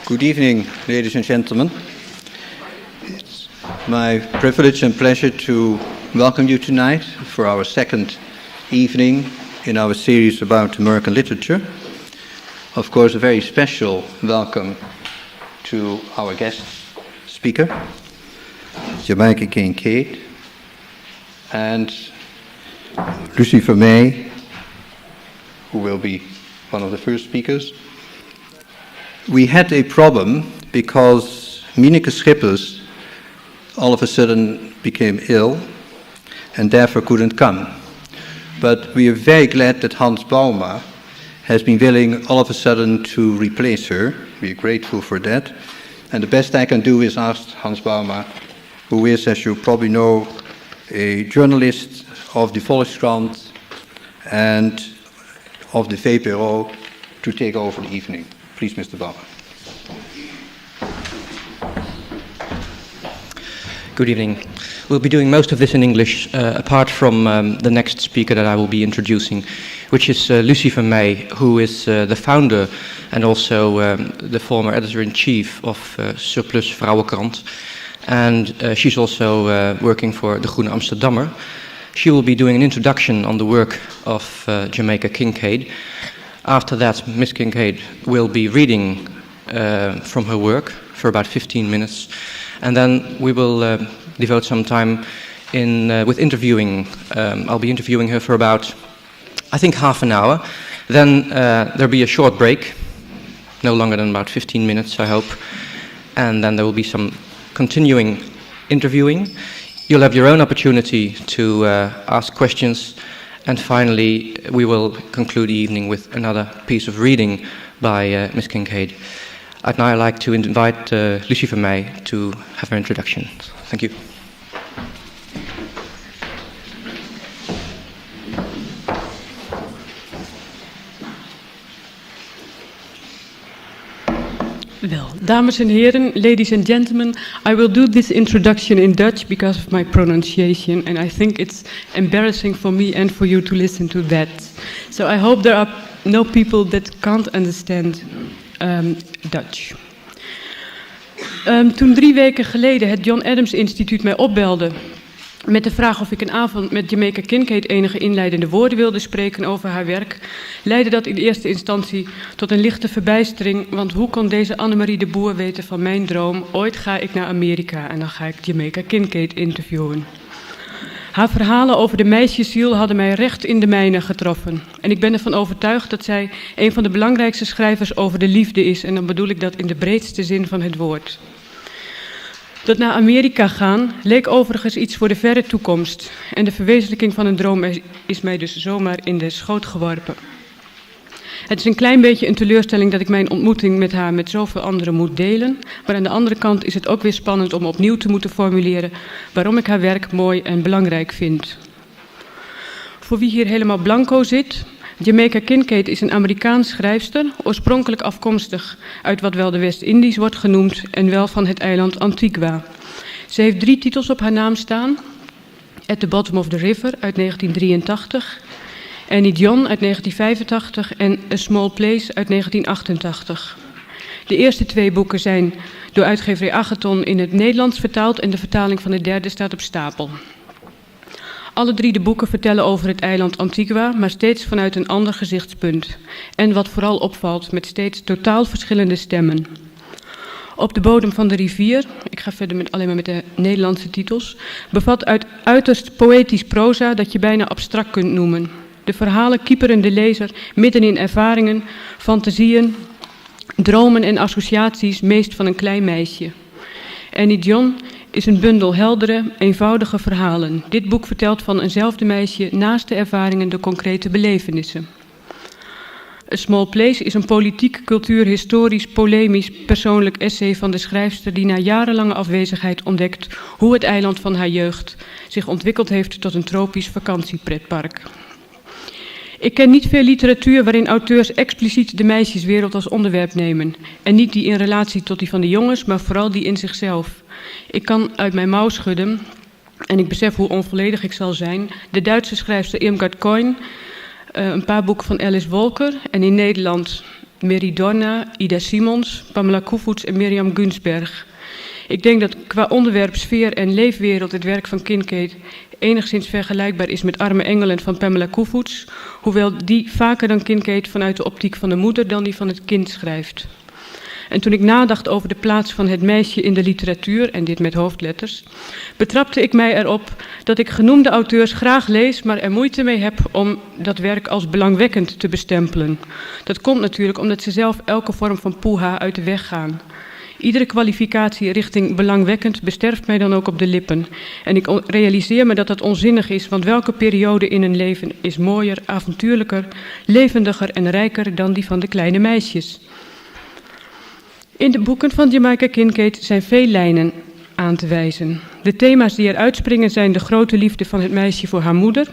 Good evening, ladies and gentlemen. It's my privilege and pleasure to welcome you tonight for our second evening in our series about American literature. Of course, a very special welcome to our guest speaker, Jamaica Kincaid, and Lucy Vermeij, who will be one of the first speakers. We had a problem because Mineke Schippers all of a sudden became ill and therefore couldn't come. But we are very glad that Hans Bauma has been willing all of a sudden to replace her. We are grateful for that. And the best I can do is ask Hans Bauma, who is, as you probably know, a journalist of the Volkskrant and of the VPRO, to take over the evening. Please, Mr. Bauma. Good evening. We'll be doing most of this in English, apart from the next speaker that I will be introducing, which is Lucy Vermeij, who is the founder and also the former editor-in-chief of Surplus Vrouwenkrant. And she's also working for De Groene Amsterdammer. She will be doing an introduction on the work of Jamaica Kincaid. After that, Miss Kincaid will be reading from her work for about 15 minutes. And then we will devote some time with interviewing. I'll be interviewing her for about, I think, half an hour. Then there'll be a short break, no longer than about 15 minutes, I hope. And then there will be some continuing interviewing. You'll have your own opportunity to ask questions. And finally, we will conclude the evening with another piece of reading by Miss Kincaid. I'd now like to invite Lucy Vermeij to have her introduction. Thank you. Well, dames en heren, ladies and gentlemen, I will do this introduction in Dutch because of my pronunciation, and I think it's embarrassing for me and for you to listen to that. So I hope there are no people that can't understand Dutch. Toen 3 weken geleden het John Adams Instituut mij opbelde met de vraag of ik een avond met Jamaica Kincaid enige inleidende woorden wilde spreken over haar werk, leidde dat in eerste instantie tot een lichte verbijstering, want hoe kon deze Annemarie de Boer weten van mijn droom? Ooit ga ik naar Amerika en dan ga ik Jamaica Kincaid interviewen. Haar verhalen over de meisjesziel hadden mij recht in de mijne getroffen. En ik ben ervan overtuigd dat zij een van de belangrijkste schrijvers over de liefde is. En dan bedoel ik dat in de breedste zin van het woord. Dat naar Amerika gaan leek overigens iets voor de verre toekomst. En de verwezenlijking van een droom is mij dus zomaar in de schoot geworpen. Het is een klein beetje een teleurstelling dat ik mijn ontmoeting met haar met zoveel anderen moet delen. Maar aan de andere kant is het ook weer spannend om opnieuw te moeten formuleren waarom ik haar werk mooi en belangrijk vind. Voor wie hier helemaal blanco zit, Jamaica Kincaid is een Amerikaans schrijfster, oorspronkelijk afkomstig uit wat wel de West-Indies wordt genoemd en wel van het eiland Antigua. Ze heeft 3 titels op haar naam staan: At the Bottom of the River uit 1983... Annie John uit 1985 en A Small Place uit 1988. De eerste 2 boeken zijn door uitgeverij Agathon in het Nederlands vertaald en de vertaling van de derde staat op stapel. Alle 3 de boeken vertellen over het eiland Antigua, maar steeds vanuit een ander gezichtspunt. En wat vooral opvalt, met steeds totaal verschillende stemmen. Op de bodem van de rivier, ik ga verder alleen maar met de Nederlandse titels, bevat uit uiterst poëtisch proza dat je bijna abstract kunt noemen. De verhalen kieperen de lezer midden in ervaringen, fantasieën, dromen en associaties, meest van een klein meisje. Annie John is een bundel heldere, eenvoudige verhalen. Dit boek vertelt van eenzelfde meisje naast de ervaringen de concrete belevenissen. A Small Place is een politiek, cultuur, historisch, polemisch, persoonlijk essay van de schrijfster die na jarenlange afwezigheid ontdekt hoe het eiland van haar jeugd zich ontwikkeld heeft tot een tropisch vakantiepretpark. Ik ken niet veel literatuur waarin auteurs expliciet de meisjeswereld als onderwerp nemen. En niet die in relatie tot die van de jongens, maar vooral die in zichzelf. Ik kan uit mijn mouw schudden, en ik besef hoe onvolledig ik zal zijn, de Duitse schrijfster Irmgard Coin, een paar boeken van Alice Walker en in Nederland Meridonna, Ida Simons, Pamela Koevoets en Mirjam Gunsberg. Ik denk dat qua onderwerp, sfeer en leefwereld het werk van Kincaid enigszins vergelijkbaar is met Arme Engelen van Pamela Koevoets, hoewel die vaker dan Kincaid vanuit de optiek van de moeder dan die van het kind schrijft. En toen ik nadacht over de plaats van het meisje in de literatuur, en dit met hoofdletters, betrapte ik mij erop dat ik genoemde auteurs graag lees, maar er moeite mee heb om dat werk als belangwekkend te bestempelen. Dat komt natuurlijk omdat ze zelf elke vorm van poeha uit de weg gaan. Iedere kwalificatie richting belangwekkend besterft mij dan ook op de lippen. En ik realiseer me dat dat onzinnig is, want welke periode in een leven is mooier, avontuurlijker, levendiger en rijker dan die van de kleine meisjes? In de boeken van Jamaica Kincaid zijn veel lijnen aan te wijzen. De thema's die er uitspringen zijn de grote liefde van het meisje voor haar moeder,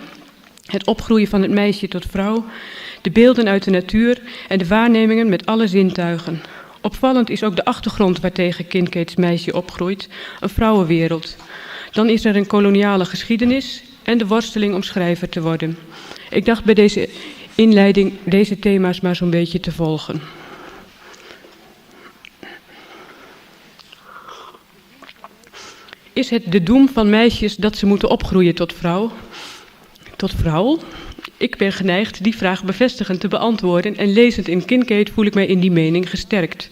het opgroeien van het meisje tot vrouw, de beelden uit de natuur en de waarnemingen met alle zintuigen. Opvallend is ook de achtergrond waartegen Kincaids meisje opgroeit, een vrouwenwereld. Dan is er een koloniale geschiedenis en de worsteling om schrijver te worden. Ik dacht bij deze inleiding deze thema's maar zo'n beetje te volgen. Is het de doem van meisjes dat ze moeten opgroeien tot vrouw? Tot vrouw? Ik ben geneigd die vraag bevestigend te beantwoorden en lezend in Kincaid voel ik mij in die mening gesterkt.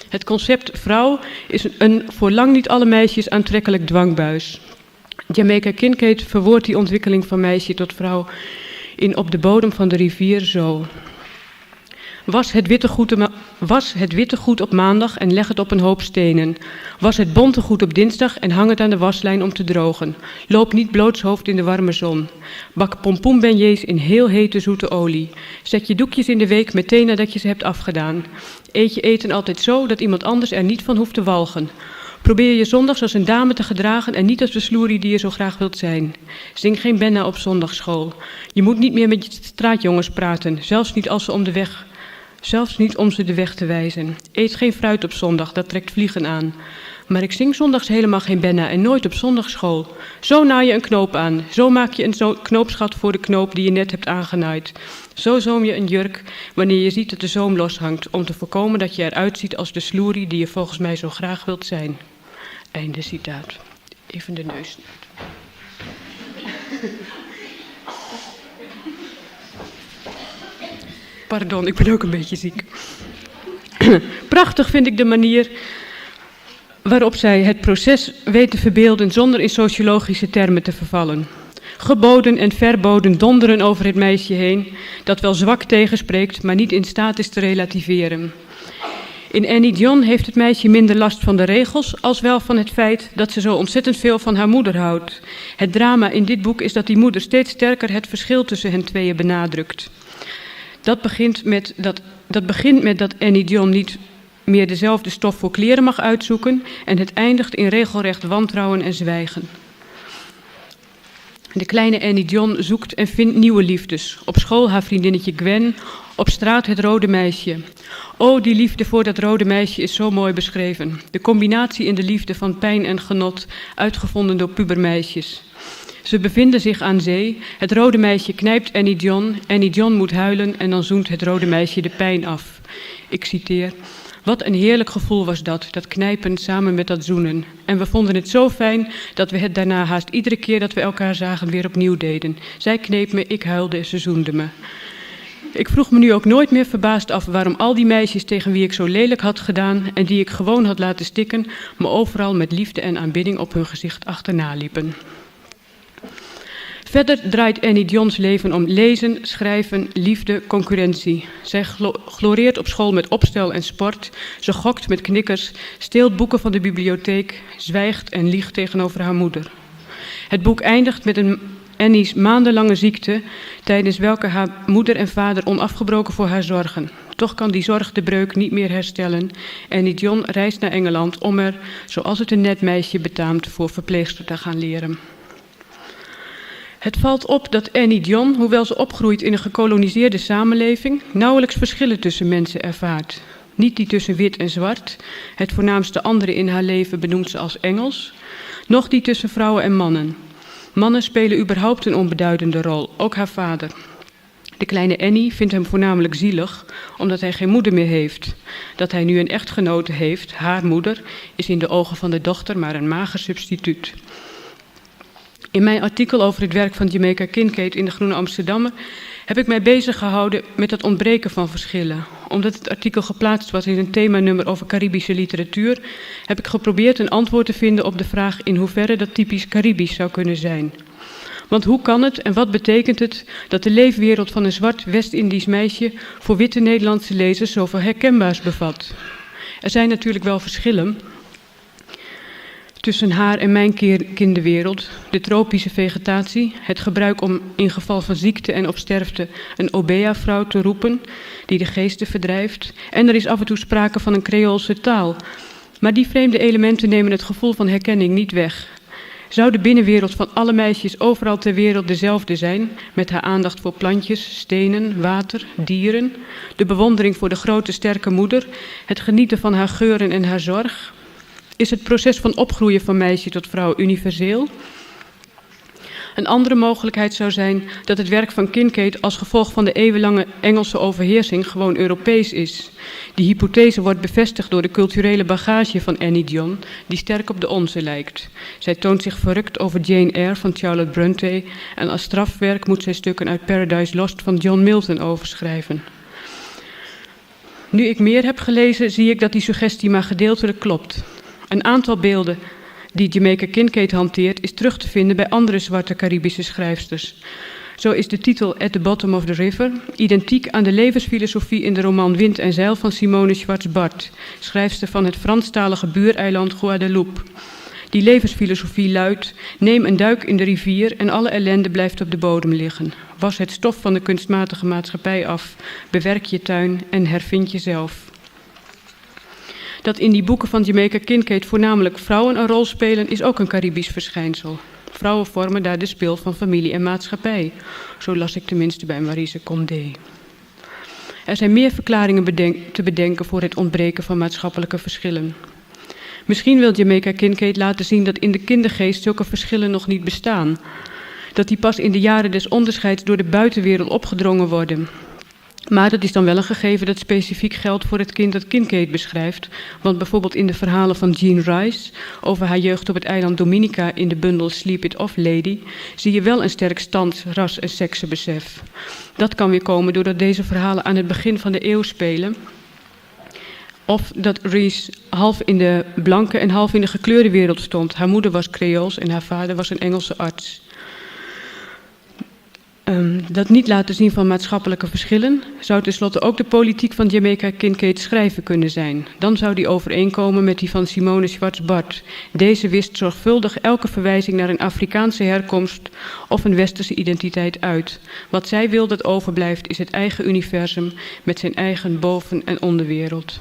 Het concept vrouw is een voor lang niet alle meisjes aantrekkelijk dwangbuis. Jamaica Kincaid verwoordt die ontwikkeling van meisje tot vrouw in Op de bodem van de rivier zo. Was het witte goed op maandag en leg het op een hoop stenen. Was het bonte goed op dinsdag en hang het aan de waslijn om te drogen. Loop niet blootshoofd in de warme zon. Bak pompoenbeignets in heel hete zoete olie. Zet je doekjes in de week meteen nadat je ze hebt afgedaan. Eet je eten altijd zo dat iemand anders er niet van hoeft te walgen. Probeer je zondags als een dame te gedragen en niet als de sloerie die je zo graag wilt zijn. Zing geen benna op zondagsschool. Je moet niet meer met je straatjongens praten, zelfs niet om ze de weg te wijzen. Eet geen fruit op zondag, dat trekt vliegen aan. Maar ik zing zondags helemaal geen benna en nooit op zondagsschool. Zo naai je een knoop aan. Zo maak je een knoopsgat voor de knoop die je net hebt aangenaaid. Zo zoom je een jurk wanneer je ziet dat de zoom loshangt, om te voorkomen dat je eruit ziet als de sloerie die je volgens mij zo graag wilt zijn. Einde citaat. Even de neus. Pardon, ik ben ook een beetje ziek. Prachtig vind ik de manier waarop zij het proces weet te verbeelden zonder in sociologische termen te vervallen. Geboden en verboden donderen over het meisje heen, dat wel zwak tegenspreekt, maar niet in staat is te relativeren. In Annie John heeft het meisje minder last van de regels, als wel van het feit dat ze zo ontzettend veel van haar moeder houdt. Het drama in dit boek is dat die moeder steeds sterker het verschil tussen hen tweeën benadrukt. Dat begint met dat Annie John niet meer dezelfde stof voor kleren mag uitzoeken en het eindigt in regelrecht wantrouwen en zwijgen. De kleine Annie John zoekt en vindt nieuwe liefdes. Op school haar vriendinnetje Gwen, op straat het rode meisje. O, die liefde voor dat rode meisje is zo mooi beschreven. De combinatie in de liefde van pijn en genot, uitgevonden door pubermeisjes. Ze bevinden zich aan zee, het rode meisje knijpt Annie John moet huilen en dan zoent het rode meisje de pijn af. Ik citeer: wat een heerlijk gevoel was dat knijpen samen met dat zoenen. En we vonden het zo fijn dat we het daarna haast iedere keer dat we elkaar zagen weer opnieuw deden. Zij kneep me, ik huilde, ze zoende me. Ik vroeg me nu ook nooit meer verbaasd af waarom al die meisjes tegen wie ik zo lelijk had gedaan en die ik gewoon had laten stikken, me overal met liefde en aanbidding op hun gezicht achterna liepen. Verder draait Annie Johns leven om lezen, schrijven, liefde, concurrentie. Zij gloreert op school met opstel en sport. Ze gokt met knikkers, steelt boeken van de bibliotheek, zwijgt en liegt tegenover haar moeder. Het boek eindigt met Annie's maandenlange ziekte, tijdens welke haar moeder en vader onafgebroken voor haar zorgen. Toch kan die zorg de breuk niet meer herstellen. Annie John reist naar Engeland om er, zoals het een net meisje betaamt, voor verpleegster te gaan leren. Het valt op dat Annie John, hoewel ze opgroeit in een gekoloniseerde samenleving, nauwelijks verschillen tussen mensen ervaart. Niet die tussen wit en zwart, het voornaamste andere in haar leven benoemt ze als Engels, noch die tussen vrouwen en mannen. Mannen spelen überhaupt een onbeduidende rol, ook haar vader. De kleine Annie vindt hem voornamelijk zielig, omdat hij geen moeder meer heeft. Dat hij nu een echtgenote heeft, haar moeder, is in de ogen van de dochter maar een mager substituut. In mijn artikel over het werk van Jamaica Kincaid in de Groene Amsterdammer heb ik mij bezig gehouden met het ontbreken van verschillen. Omdat het artikel geplaatst was in een themanummer over Caribische literatuur, heb ik geprobeerd een antwoord te vinden op de vraag in hoeverre dat typisch Caribisch zou kunnen zijn. Want hoe kan het en wat betekent het dat de leefwereld van een zwart West-Indisch meisje voor witte Nederlandse lezers zoveel herkenbaars bevat? Er zijn natuurlijk wel verschillen tussen haar en mijn kinderwereld, de tropische vegetatie, het gebruik om in geval van ziekte en of sterfte een Obea-vrouw te roepen, die de geesten verdrijft, en er is af en toe sprake van een Creoolse taal. Maar die vreemde elementen nemen het gevoel van herkenning niet weg. Zou de binnenwereld van alle meisjes overal ter wereld dezelfde zijn, met haar aandacht voor plantjes, stenen, water, dieren, de bewondering voor de grote sterke moeder, het genieten van haar geuren en haar zorg? Is het proces van opgroeien van meisje tot vrouw universeel? Een andere mogelijkheid zou zijn dat het werk van Kincaid als gevolg van de eeuwenlange Engelse overheersing gewoon Europees is. Die hypothese wordt bevestigd door de culturele bagage van Annie John, die sterk op de onze lijkt. Zij toont zich verrukt over Jane Eyre van Charlotte Brontë en als strafwerk moet zij stukken uit Paradise Lost van John Milton overschrijven. Nu ik meer heb gelezen, zie ik dat die suggestie maar gedeeltelijk klopt. Een aantal beelden die Jamaica Kincaid hanteert is terug te vinden bij andere zwarte Caribische schrijfsters. Zo is de titel At the Bottom of the River identiek aan de levensfilosofie in de roman Wind en Zeil van Simone Schwarz-Bart, schrijfster van het Franstalige buureiland Guadeloupe. Die levensfilosofie luidt: neem een duik in de rivier en alle ellende blijft op de bodem liggen. Was het stof van de kunstmatige maatschappij af, bewerk je tuin en hervind jezelf. Dat in die boeken van Jamaica Kincaid voornamelijk vrouwen een rol spelen, is ook een Caribisch verschijnsel. Vrouwen vormen daar de spil van familie en maatschappij. Zo las ik tenminste bij Marise Condé. Er zijn meer verklaringen te bedenken voor het ontbreken van maatschappelijke verschillen. Misschien wil Jamaica Kincaid laten zien dat in de kindergeest zulke verschillen nog niet bestaan. Dat die pas in de jaren des onderscheids door de buitenwereld opgedrongen worden. Maar dat is dan wel een gegeven dat specifiek geldt voor het kind dat Kincaid beschrijft. Want bijvoorbeeld in de verhalen van Jean Rice over haar jeugd op het eiland Dominica in de bundel Sleep It Off Lady zie je wel een sterk stands-, ras- en seksenbesef. Dat kan weer komen doordat deze verhalen aan het begin van de eeuw spelen. Of dat Rice half in de blanke en half in de gekleurde wereld stond. Haar moeder was Creools en haar vader was een Engelse arts. Dat niet laten zien van maatschappelijke verschillen zou tenslotte ook de politiek van Jamaica Kincaid schrijven kunnen zijn. Dan zou die overeenkomen met die van Simone Schwarz-Bart. Deze wist zorgvuldig elke verwijzing naar een Afrikaanse herkomst of een westerse identiteit uit. Wat zij wil dat overblijft is het eigen universum met zijn eigen boven- en onderwereld.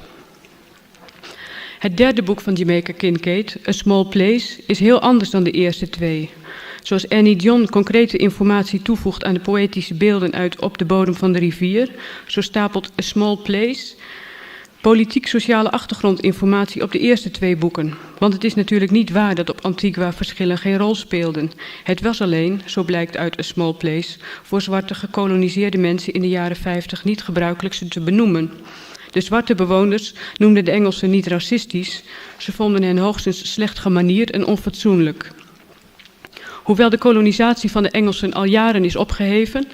Het derde boek van Jamaica Kincaid, A Small Place, is heel anders dan de eerste twee. Zoals Annie John concrete informatie toevoegt aan de poëtische beelden uit Op de bodem van de rivier, zo stapelt A Small Place politiek-sociale achtergrondinformatie op de eerste twee boeken. Want het is natuurlijk niet waar dat op Antigua verschillen geen rol speelden. Het was alleen, zo blijkt uit A Small Place, voor zwarte gekoloniseerde mensen in de jaren 50 niet gebruikelijk ze te benoemen. De zwarte bewoners noemden de Engelsen niet racistisch, ze vonden hen hoogstens slecht gemanierd en onfatsoenlijk. Hoewel de kolonisatie van de Engelsen al jaren is opgeheven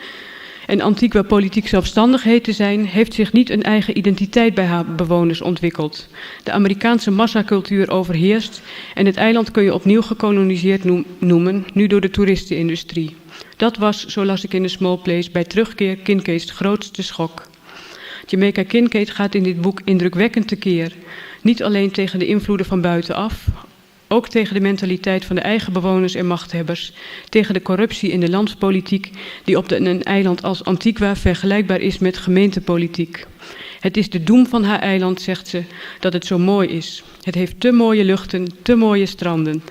en Antigua politiek zelfstandig heet te zijn, heeft zich niet een eigen identiteit bij haar bewoners ontwikkeld. De Amerikaanse massacultuur overheerst en het eiland kun je opnieuw gekoloniseerd noemen, nu door de toeristenindustrie. Dat was, zo las ik in The Small Place, bij terugkeer Kincaids grootste schok. Jamaica Kincaid gaat in dit boek indrukwekkend tekeer. Niet alleen tegen de invloeden van buitenaf, ook tegen de mentaliteit van de eigen bewoners en machthebbers, tegen de corruptie in de landspolitiek die op een eiland als Antigua vergelijkbaar is met gemeentepolitiek. Het is de doem van haar eiland, zegt ze, dat het zo mooi is. Het heeft te mooie luchten, te mooie stranden.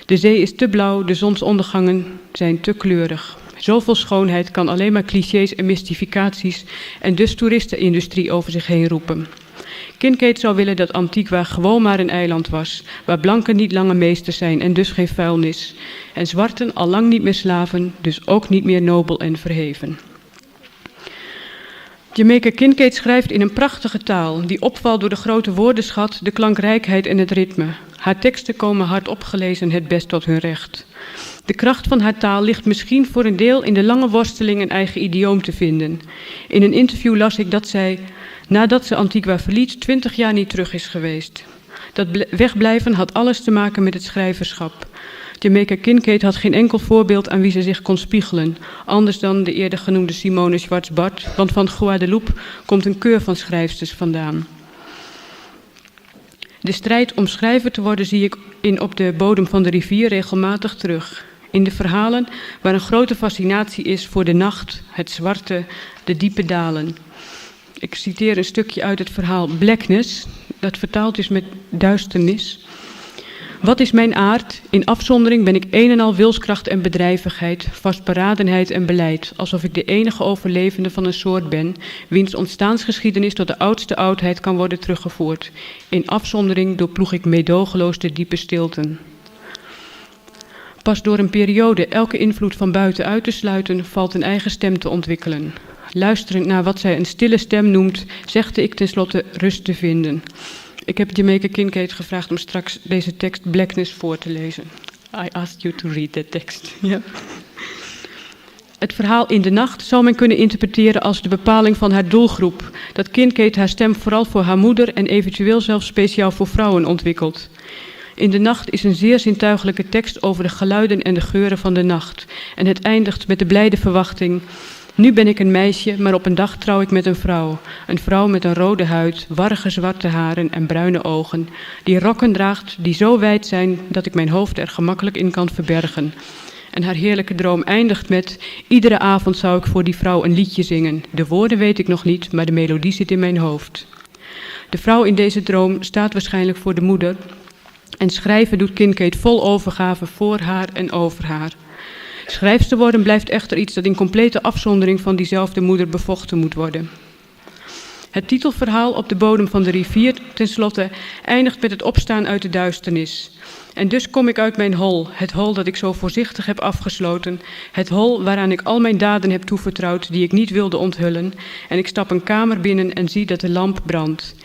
De zee is te blauw, de zonsondergangen zijn te kleurig. Zoveel schoonheid kan alleen maar clichés en mystificaties en dus toeristenindustrie over zich heen roepen. Kincaid zou willen dat Antigua gewoon maar een eiland was, waar blanken niet langer meesters zijn en dus geen vuilnis. En zwarten al lang niet meer slaven, dus ook niet meer nobel en verheven. Jamaica Kincaid schrijft in een prachtige taal die opvalt door de grote woordenschat, de klankrijkheid en het ritme. Haar teksten komen hardop gelezen het best tot hun recht. De kracht van haar taal ligt misschien voor een deel in de lange worsteling een eigen idioom te vinden. In een interview las ik dat zij, nadat ze Antigua verliet, 20 jaar niet terug is geweest. Dat wegblijven had alles te maken met het schrijverschap. Jamaica Kincaid had geen enkel voorbeeld aan wie ze zich kon spiegelen, anders dan de eerder genoemde Simone Schwarz-Bart, want van Guadeloupe komt een keur van schrijfsters vandaan. De strijd om schrijver te worden zie ik op de bodem van de rivier regelmatig terug. In de verhalen waar een grote fascinatie is voor de nacht, het zwarte, de diepe dalen. Ik citeer een stukje uit het verhaal Blackness, dat vertaald is met duisternis. Wat is mijn aard? In afzondering ben ik een en al wilskracht en bedrijvigheid, vastberadenheid en beleid, alsof ik de enige overlevende van een soort ben, wiens ontstaansgeschiedenis tot de oudste oudheid kan worden teruggevoerd. In afzondering doorploeg ik meedogenloos de diepe stilten. Pas door een periode elke invloed van buiten uit te sluiten, valt een eigen stem te ontwikkelen. Luisterend naar wat zij een stille stem noemt, zegde ik tenslotte rust te vinden. Ik heb Jamaica Kincaid gevraagd om straks deze tekst Blackness voor te lezen. I asked you to read that text. Yeah. Het verhaal In de Nacht zou men kunnen interpreteren als de bepaling van haar doelgroep. Dat Kincaid haar stem vooral voor haar moeder en eventueel zelfs speciaal voor vrouwen ontwikkelt. In de Nacht is een zeer zintuigelijke tekst over de geluiden en de geuren van de nacht. En het eindigt met de blijde verwachting. Nu ben ik een meisje, maar op een dag trouw ik met een vrouw. Een vrouw met een rode huid, warrige zwarte haren en bruine ogen. Die rokken draagt die zo wijd zijn dat ik mijn hoofd er gemakkelijk in kan verbergen. En haar heerlijke droom eindigt met: iedere avond zou ik voor die vrouw een liedje zingen. De woorden weet ik nog niet, maar de melodie zit in mijn hoofd. De vrouw in deze droom staat waarschijnlijk voor de moeder. En schrijven doet Kincaid vol overgave voor haar en over haar. Schrijfster worden blijft echter iets dat in complete afzondering van diezelfde moeder bevochten moet worden. Het titelverhaal Op de bodem van de rivier, tenslotte, eindigt met het opstaan uit de duisternis. En dus kom ik uit mijn hol, het hol dat ik zo voorzichtig heb afgesloten, het hol waaraan ik al mijn daden heb toevertrouwd die ik niet wilde onthullen, en ik stap een kamer binnen en zie dat de lamp brandt.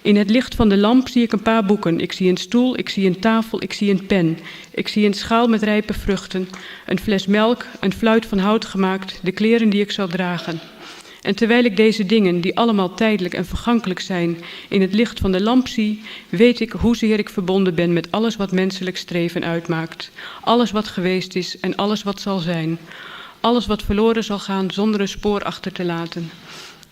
In het licht van de lamp zie ik een paar boeken. Ik zie een stoel, ik zie een tafel, ik zie een pen. Ik zie een schaal met rijpe vruchten, een fles melk, een fluit van hout gemaakt, de kleren die ik zal dragen. En terwijl ik deze dingen, die allemaal tijdelijk en vergankelijk zijn, in het licht van de lamp zie, weet ik hoezeer ik verbonden ben met alles wat menselijk streven uitmaakt. Alles wat geweest is en alles wat zal zijn. Alles wat verloren zal gaan zonder een spoor achter te laten.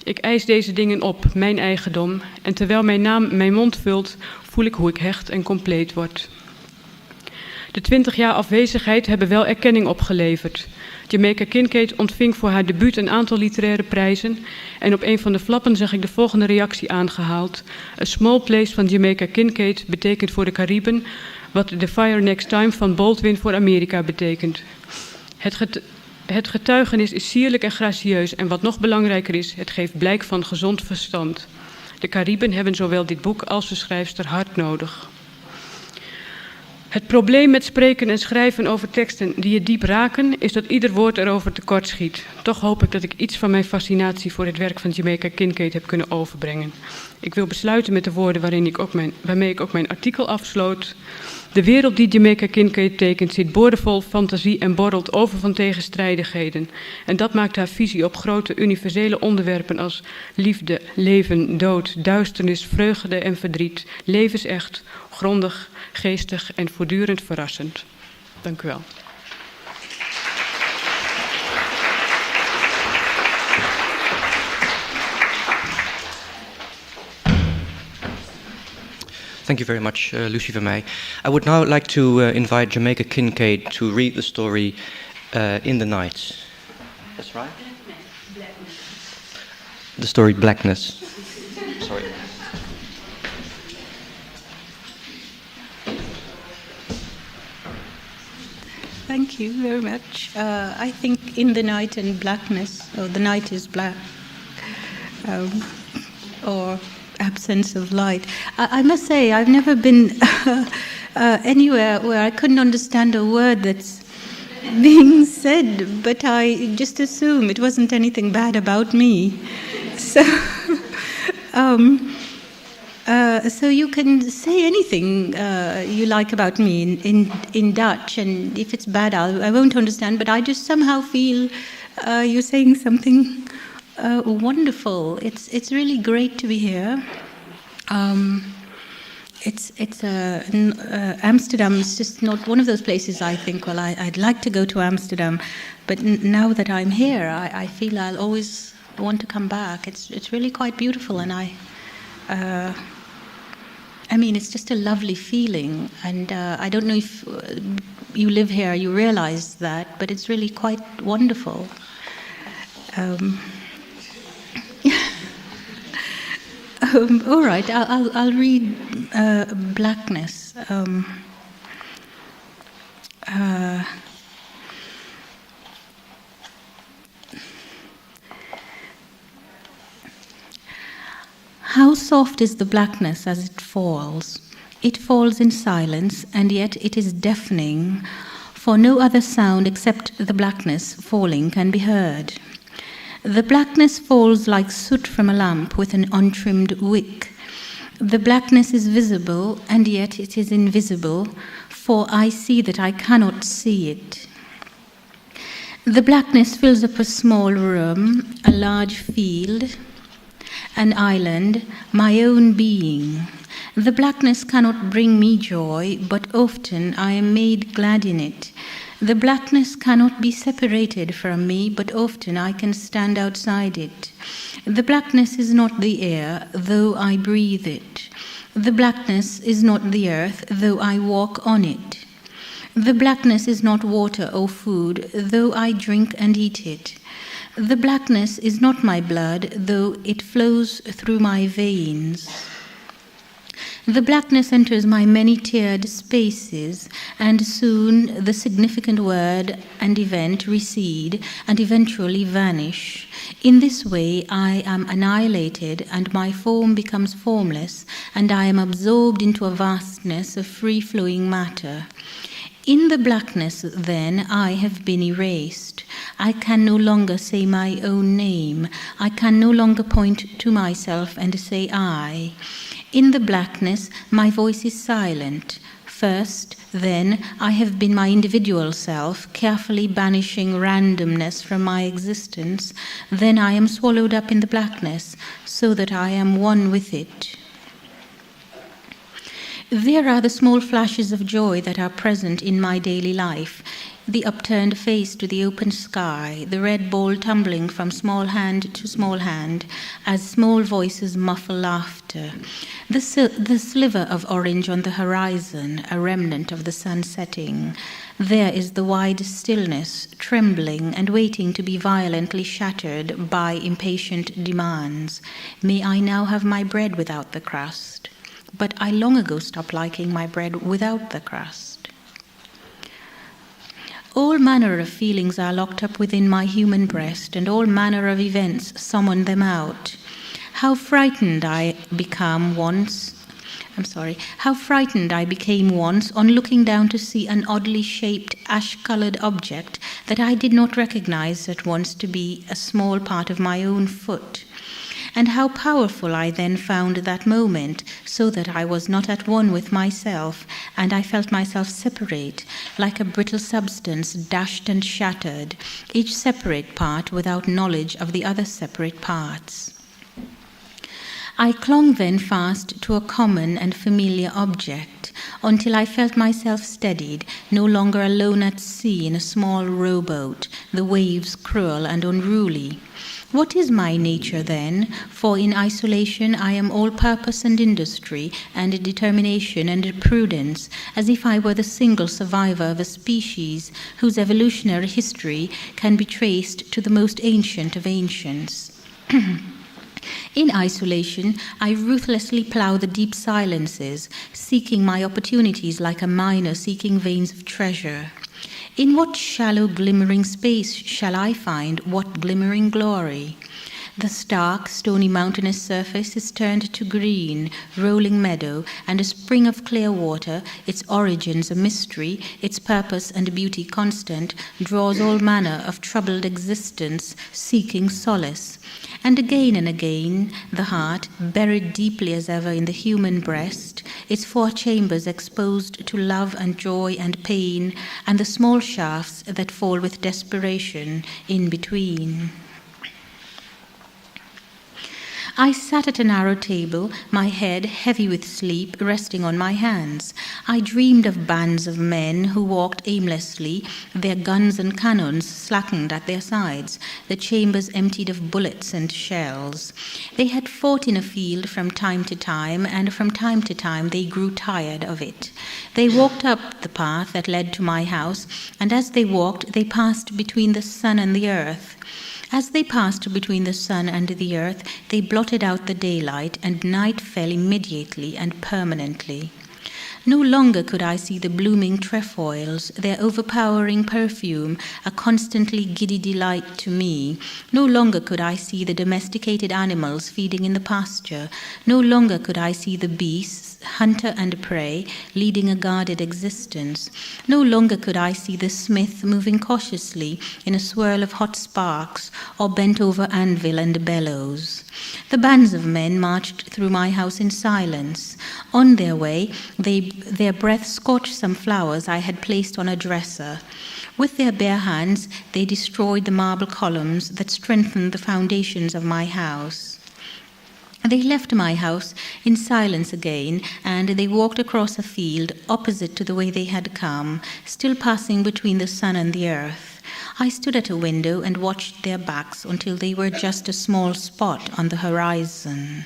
Ik eis deze dingen op, mijn eigendom, en terwijl mijn naam mijn mond vult, voel ik hoe ik hecht en compleet word. De 20 jaar afwezigheid hebben wel erkenning opgeleverd. Jamaica Kincaid ontving voor haar debuut een aantal literaire prijzen en op een van de flappen zag ik de volgende reactie aangehaald. A small place van Jamaica Kincaid betekent voor de Cariben wat The Fire Next Time van Baldwin voor Amerika betekent. Het getuigenis is sierlijk en gracieus en wat nog belangrijker is, het geeft blijk van gezond verstand. De Cariben hebben zowel dit boek als de schrijfster hard nodig. Het probleem met spreken en schrijven over teksten die je diep raken, is dat ieder woord erover tekort schiet. Toch hoop ik dat ik iets van mijn fascinatie voor het werk van Jamaica Kincaid heb kunnen overbrengen. Ik wil besluiten met de woorden waarmee ik ook mijn artikel afsloot. De wereld die Jamaica Kincaid tekent zit boordevol fantasie en borrelt over van tegenstrijdigheden. En dat maakt haar visie op grote universele onderwerpen als liefde, leven, dood, duisternis, vreugde en verdriet levensecht, grondig, geestig en voortdurend verrassend. Dank u wel. Thank you very much, Lucy Vermeij. I would now like to invite Jamaica Kincaid to read the story In the Night. That's right? Blackness. The story Blackness. Sorry. Thank you very much. I think In the Night and Blackness, or The Night is Black, or absence of light. I must say, I've never been anywhere where I couldn't understand a word that's being said, but I just assume it wasn't anything bad about me. So, so you can say anything you like about me in Dutch, and if it's bad, I won't understand, but I just somehow feel you're saying something wonderful. It's really great to be here. Amsterdam is just not one of those places I think, well, I'd like to go to Amsterdam, but now that I'm here, I feel I'll always want to come back. It's really quite beautiful, and I mean, it's just a lovely feeling, and I don't know if you live here, you realize that, but it's really quite wonderful. All right, I'll read Blackness. How soft is the blackness as it falls. It falls in silence, and yet it is deafening, for no other sound except the blackness falling can be heard. The blackness falls like soot from a lamp with an untrimmed wick. The blackness is visible, and yet it is invisible, for I see that I cannot see it. The blackness fills up a small room, a large field, an island, my own being. The blackness cannot bring me joy, but often I am made glad in it. The blackness cannot be separated from me, but often I can stand outside it. The blackness is not the air, though I breathe it. The blackness is not the earth, though I walk on it. The blackness is not water or food, though I drink and eat it. The blackness is not my blood, though it flows through my veins. The blackness enters my many-tiered spaces, and soon the significant word and event recede and eventually vanish. In this way, I am annihilated, and my form becomes formless, and I am absorbed into a vastness of free-flowing matter. In the blackness, then, I have been erased. I can no longer say my own name. I can no longer point to myself and say I. In the blackness, my voice is silent. First, then, I have been my individual self, carefully banishing randomness from my existence. Then I am swallowed up in the blackness, so that I am one with it. There are the small flashes of joy that are present in my daily life. The upturned face to the open sky, the red ball tumbling from small hand to small hand as small voices muffle laughter. The sliver of orange on the horizon, a remnant of the sun setting. There is the wide stillness, trembling and waiting to be violently shattered by impatient demands. May I now have my bread without the crust? But I long ago stopped liking my bread without the crust. All manner of feelings are locked up within my human breast, and all manner of events summon them out. How frightened I became once on looking down to see an oddly shaped ash-colored object that I did not recognize at once to be a small part of my own foot. And how powerful I then found that moment, so that I was not at one with myself, and I felt myself separate, like a brittle substance dashed and shattered, each separate part without knowledge of the other separate parts. I clung then fast to a common and familiar object, until I felt myself steadied, no longer alone at sea in a small rowboat, the waves cruel and unruly. What is my nature then? For in isolation I am all purpose and industry, and determination and prudence, as if I were the single survivor of a species whose evolutionary history can be traced to the most ancient of ancients. In isolation, I ruthlessly plough the deep silences, seeking my opportunities like a miner seeking veins of treasure. In what shallow glimmering space shall I find what glimmering glory? The stark, stony mountainous surface is turned to green, rolling meadow, and a spring of clear water, its origins a mystery, its purpose and beauty constant, draws all manner of troubled existence, seeking solace. And again, the heart, buried deeply as ever in the human breast, its four chambers exposed to love and joy and pain, and the small shafts that fall with desperation in between. I sat at a narrow table, my head heavy with sleep, resting on my hands. I dreamed of bands of men who walked aimlessly, their guns and cannons slackened at their sides, the chambers emptied of bullets and shells. They had fought in a field from time to time, and from time to time they grew tired of it. They walked up the path that led to my house, and as they walked, they passed between the sun and the earth. As they passed between the sun and the earth, they blotted out the daylight, and night fell immediately and permanently. No longer could I see the blooming trefoils, their overpowering perfume, a constantly giddy delight to me. No longer could I see the domesticated animals feeding in the pasture. No longer could I see the beasts, hunter and prey, leading a guarded existence. No longer could I see the smith moving cautiously in a swirl of hot sparks, or bent over anvil and bellows. The bands of men marched through my house in silence. On their way, their breath scorched some flowers I had placed on a dresser. With their bare hands, they destroyed the marble columns that strengthened the foundations of my house. They left my house in silence again, and they walked across a field opposite to the way they had come, still passing between the sun and the earth. I stood at a window and watched their backs until they were just a small spot on the horizon.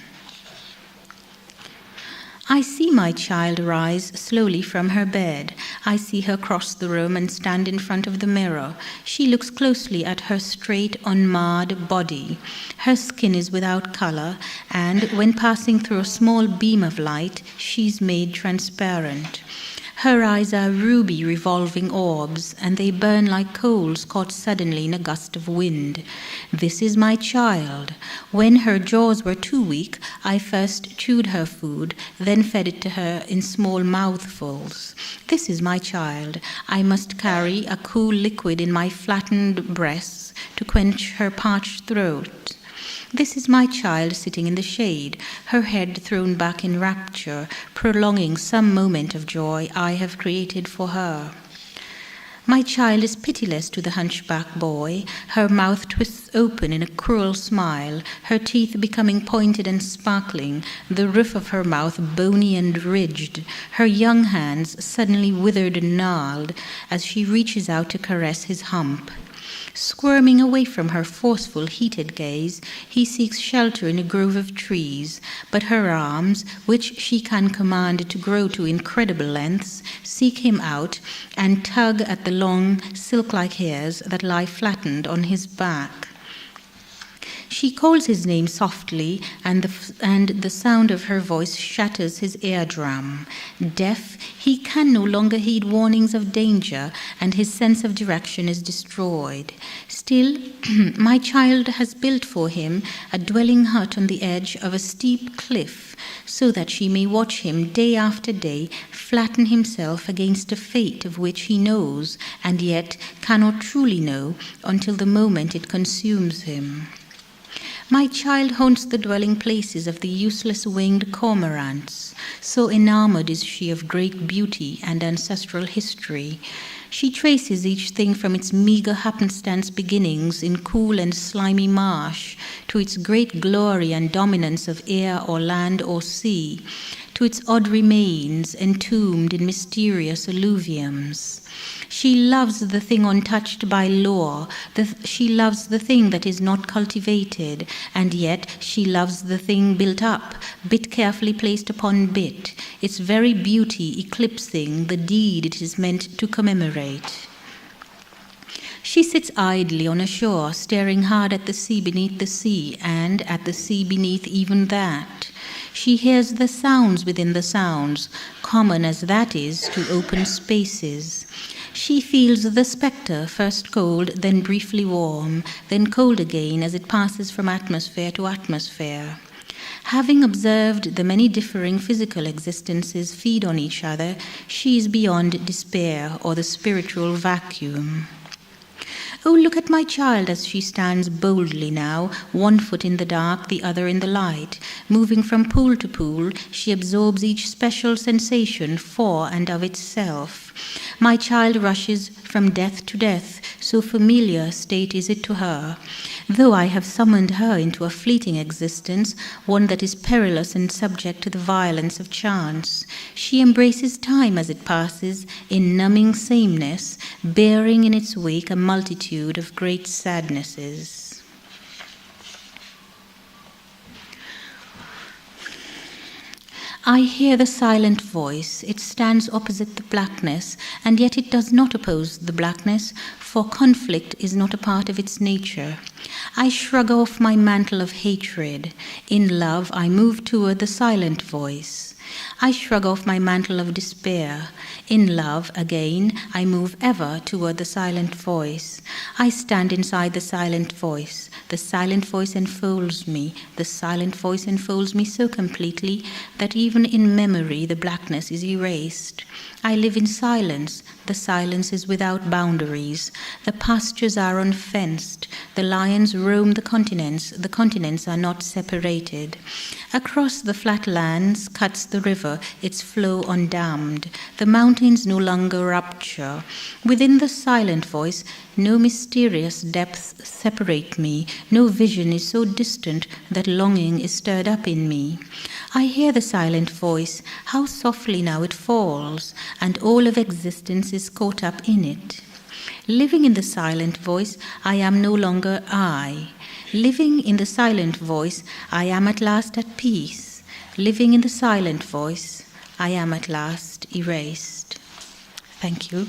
I see my child rise slowly from her bed. I see her cross the room and stand in front of the mirror. She looks closely at her straight, unmarred body. Her skin is without color, and when passing through a small beam of light, she's made transparent. Her eyes are ruby revolving orbs, and they burn like coals caught suddenly in a gust of wind. This is my child. When her jaws were too weak, I first chewed her food, then fed it to her in small mouthfuls. This is my child. I must carry a cool liquid in my flattened breasts to quench her parched throat. This is my child sitting in the shade, her head thrown back in rapture, prolonging some moment of joy I have created for her. My child is pitiless to the hunchback boy. Her mouth twists open in a cruel smile, her teeth becoming pointed and sparkling, the roof of her mouth bony and ridged, her young hands suddenly withered and gnarled as she reaches out to caress his hump. Squirming away from her forceful, heated gaze, he seeks shelter in a grove of trees, but her arms, which she can command to grow to incredible lengths, seek him out and tug at the long, silk-like hairs that lie flattened on his back. She calls his name softly, and the sound of her voice shatters his eardrum. Deaf, he can no longer heed warnings of danger, and his sense of direction is destroyed. Still, my child has built for him a dwelling hut on the edge of a steep cliff, so that she may watch him day after day flatten himself against a fate of which he knows, and yet cannot truly know until the moment it consumes him. My child haunts the dwelling places of the useless winged cormorants. So enamored is she of great beauty and ancestral history. She traces each thing from its meager happenstance beginnings in cool and slimy marsh, to its great glory and dominance of air or land or sea, to its odd remains entombed in mysterious alluviums. She loves the thing untouched by law, she loves the thing that is not cultivated, and yet she loves the thing built up, bit carefully placed upon bit, its very beauty eclipsing the deed it is meant to commemorate. She sits idly on a shore, staring hard at the sea beneath the sea, and at the sea beneath even that. She hears the sounds within the sounds, common as that is to open spaces. She feels the spectre, first cold, then briefly warm, then cold again as it passes from atmosphere to atmosphere. Having observed the many differing physical existences feed on each other, she is beyond despair or the spiritual vacuum. Oh, look at my child as she stands boldly now, one foot in the dark, the other in the light. Moving from pool to pool, she absorbs each special sensation for and of itself. My child rushes from death to death, so familiar a state is it to her. Though I have summoned her into a fleeting existence, one that is perilous and subject to the violence of chance, she embraces time as it passes in numbing sameness, bearing in its wake a multitude of great sadnesses. I hear the silent voice. It stands opposite the blackness, and yet it does not oppose the blackness, for conflict is not a part of its nature. I shrug off my mantle of hatred. In love, I move toward the silent voice. I shrug off my mantle of despair. In love, again, I move ever toward the silent voice. I stand inside the silent voice. The silent voice enfolds me. The silent voice enfolds me so completely that even in memory the blackness is erased. I live in silence. The silence is without boundaries. The pastures are unfenced. The lions roam the continents are not separated. Across the flat lands cuts the river, its flow undammed. The mountains no longer rupture. Within the silent voice, no mysterious depths separate me. No vision is so distant that longing is stirred up in me. I hear the silent voice, how softly now it falls, and all of existence is caught up in it. Living in the silent voice, I am no longer I. Living in the silent voice, I am at last at peace. Living in the silent voice, I am at last erased. Thank you.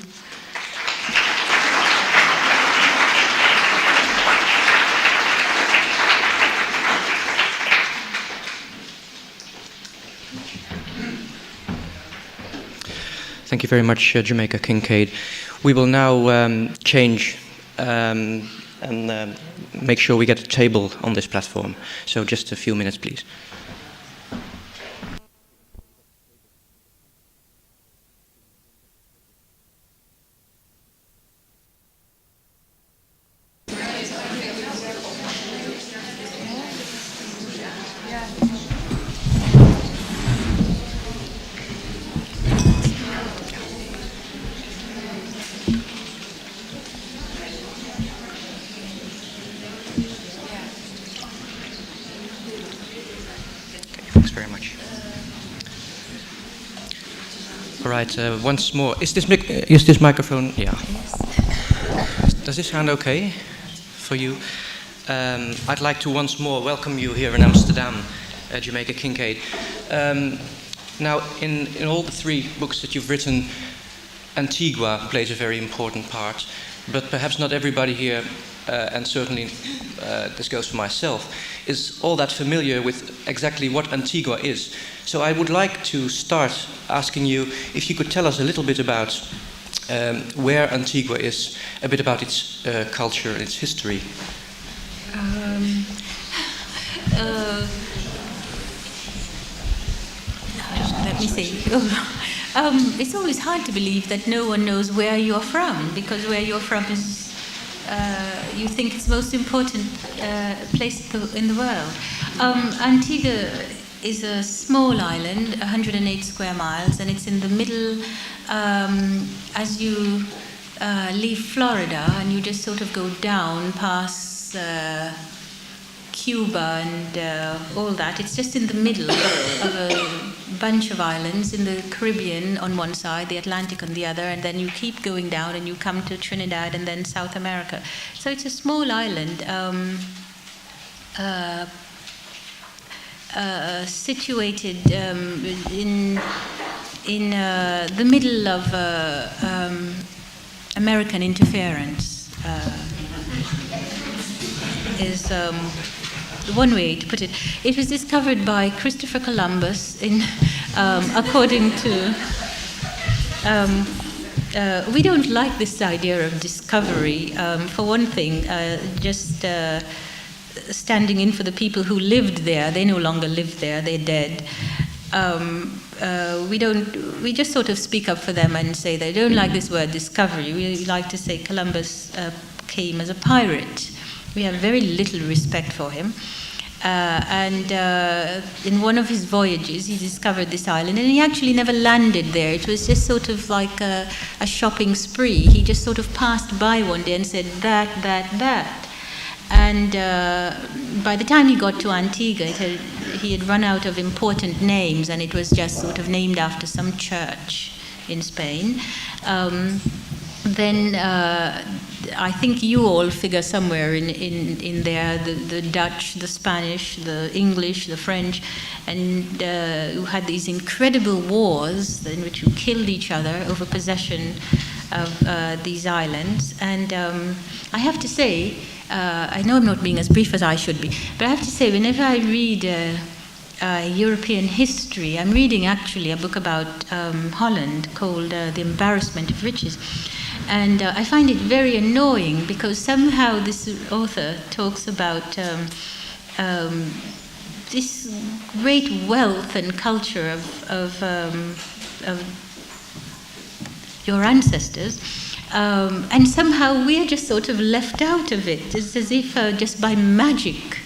Thank you very much, Jamaica Kincaid. We will now change and make sure we get a table on this platform. So just a few minutes, please. Thanks very much. All right, once more. Is this microphone? Yeah. Does this sound okay for you? I'd like to once more welcome you here in Amsterdam, Jamaica Kincaid. Now, in all the three books that you've written, Antigua plays a very important part, but perhaps not everybody here, and certainly this goes for myself, is all that familiar with exactly what Antigua is. So I would like to start asking you if you could tell us a little bit about where Antigua is, a bit about its culture, its history. Let me see. It's always hard to believe that no one knows where you're from, because where you're from is, you think it's the most important place in the world. Antigua is a small island, 108 square miles, and it's in the middle, as you leave Florida, and you just sort of go down past Cuba and all that. It's just in the middle of a bunch of islands in the Caribbean on one side, the Atlantic on the other, and then you keep going down and you come to Trinidad and then South America. So it's a small island situated in the middle of American interference. one way to put it. It was discovered by Christopher Columbus in, according to... we don't like this idea of discovery. For one thing, just standing in for the people who lived there. They no longer live there, they're dead. We just sort of speak up for them and say they don't like this word discovery. We like to say Columbus came as a pirate. We have very little respect for him. And in one of his voyages, he discovered this island, and he actually never landed there. It was just sort of like a shopping spree. He just sort of passed by one day and said, that. And by the time he got to Antigua, he had run out of important names, and it was just sort of named after some church in Spain. Then I think you all figure somewhere in there, the Dutch, the Spanish, the English, the French, and who had these incredible wars in which you killed each other over possession of these islands. And I have to say, I know I'm not being as brief as I should be, but I have to say, whenever I read European history, I'm reading actually a book about Holland called The Embarrassment of Riches. And I find it very annoying because somehow this author talks about this great wealth and culture of your ancestors, and somehow we are just sort of left out of it. It's as if just by magic,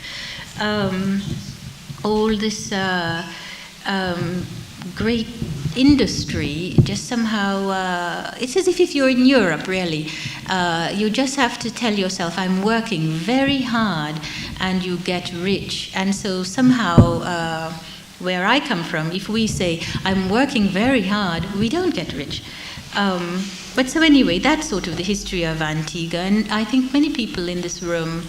all this great industry just somehow, it's as if you're in Europe, really. You just have to tell yourself, I'm working very hard, and you get rich. And so somehow, where I come from, if we say, I'm working very hard, we don't get rich. But so anyway, that's sort of the history of Antigua, and I think many people in this room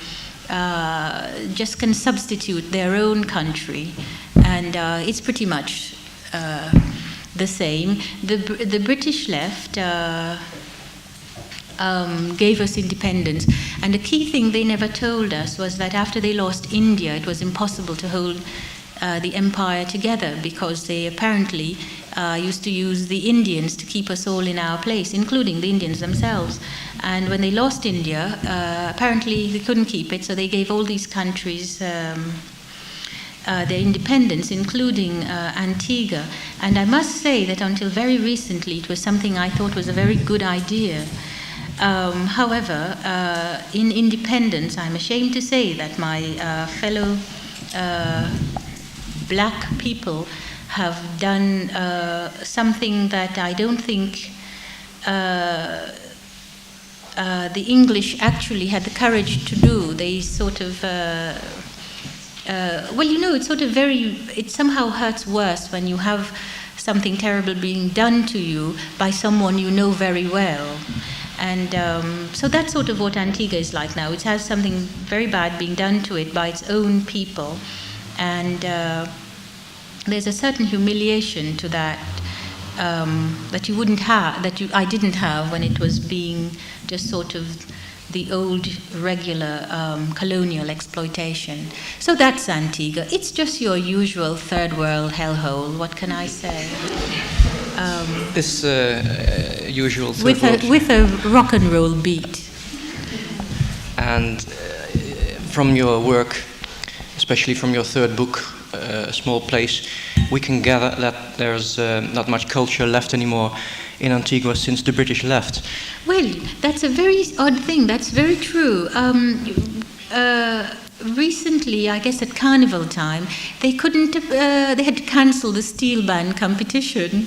just can substitute their own country, and it's pretty much the same. The British left, gave us independence, and the key thing they never told us was that after they lost India, it was impossible to hold the empire together, because they apparently used to use the Indians to keep us all in our place, including the Indians themselves. And when they lost India, apparently they couldn't keep it, so they gave all these countries their independence, including Antigua. And I must say that until very recently, it was something I thought was a very good idea. However, in independence, I'm ashamed to say that my fellow black people have done something that I don't think the English actually had the courage to do. They sort of, well, you know, it's sort of it somehow hurts worse when you have something terrible being done to you by someone you know very well. And so that's sort of what Antigua is like now. It has something very bad being done to it by its own people. And there's a certain humiliation to that that you wouldn't have, I didn't have when it was being just sort of the old regular colonial exploitation. So that's Antigua. It's just your usual third world hellhole. What can I say? This usual third world. With a rock and roll beat. And from your work, especially from your third book, A Small Place, we can gather that there's not much culture left anymore in Antigua since the British left. Well, that's a very odd thing. That's very true. Recently, I guess at Carnival time, they couldn't. They had to cancel the steel band competition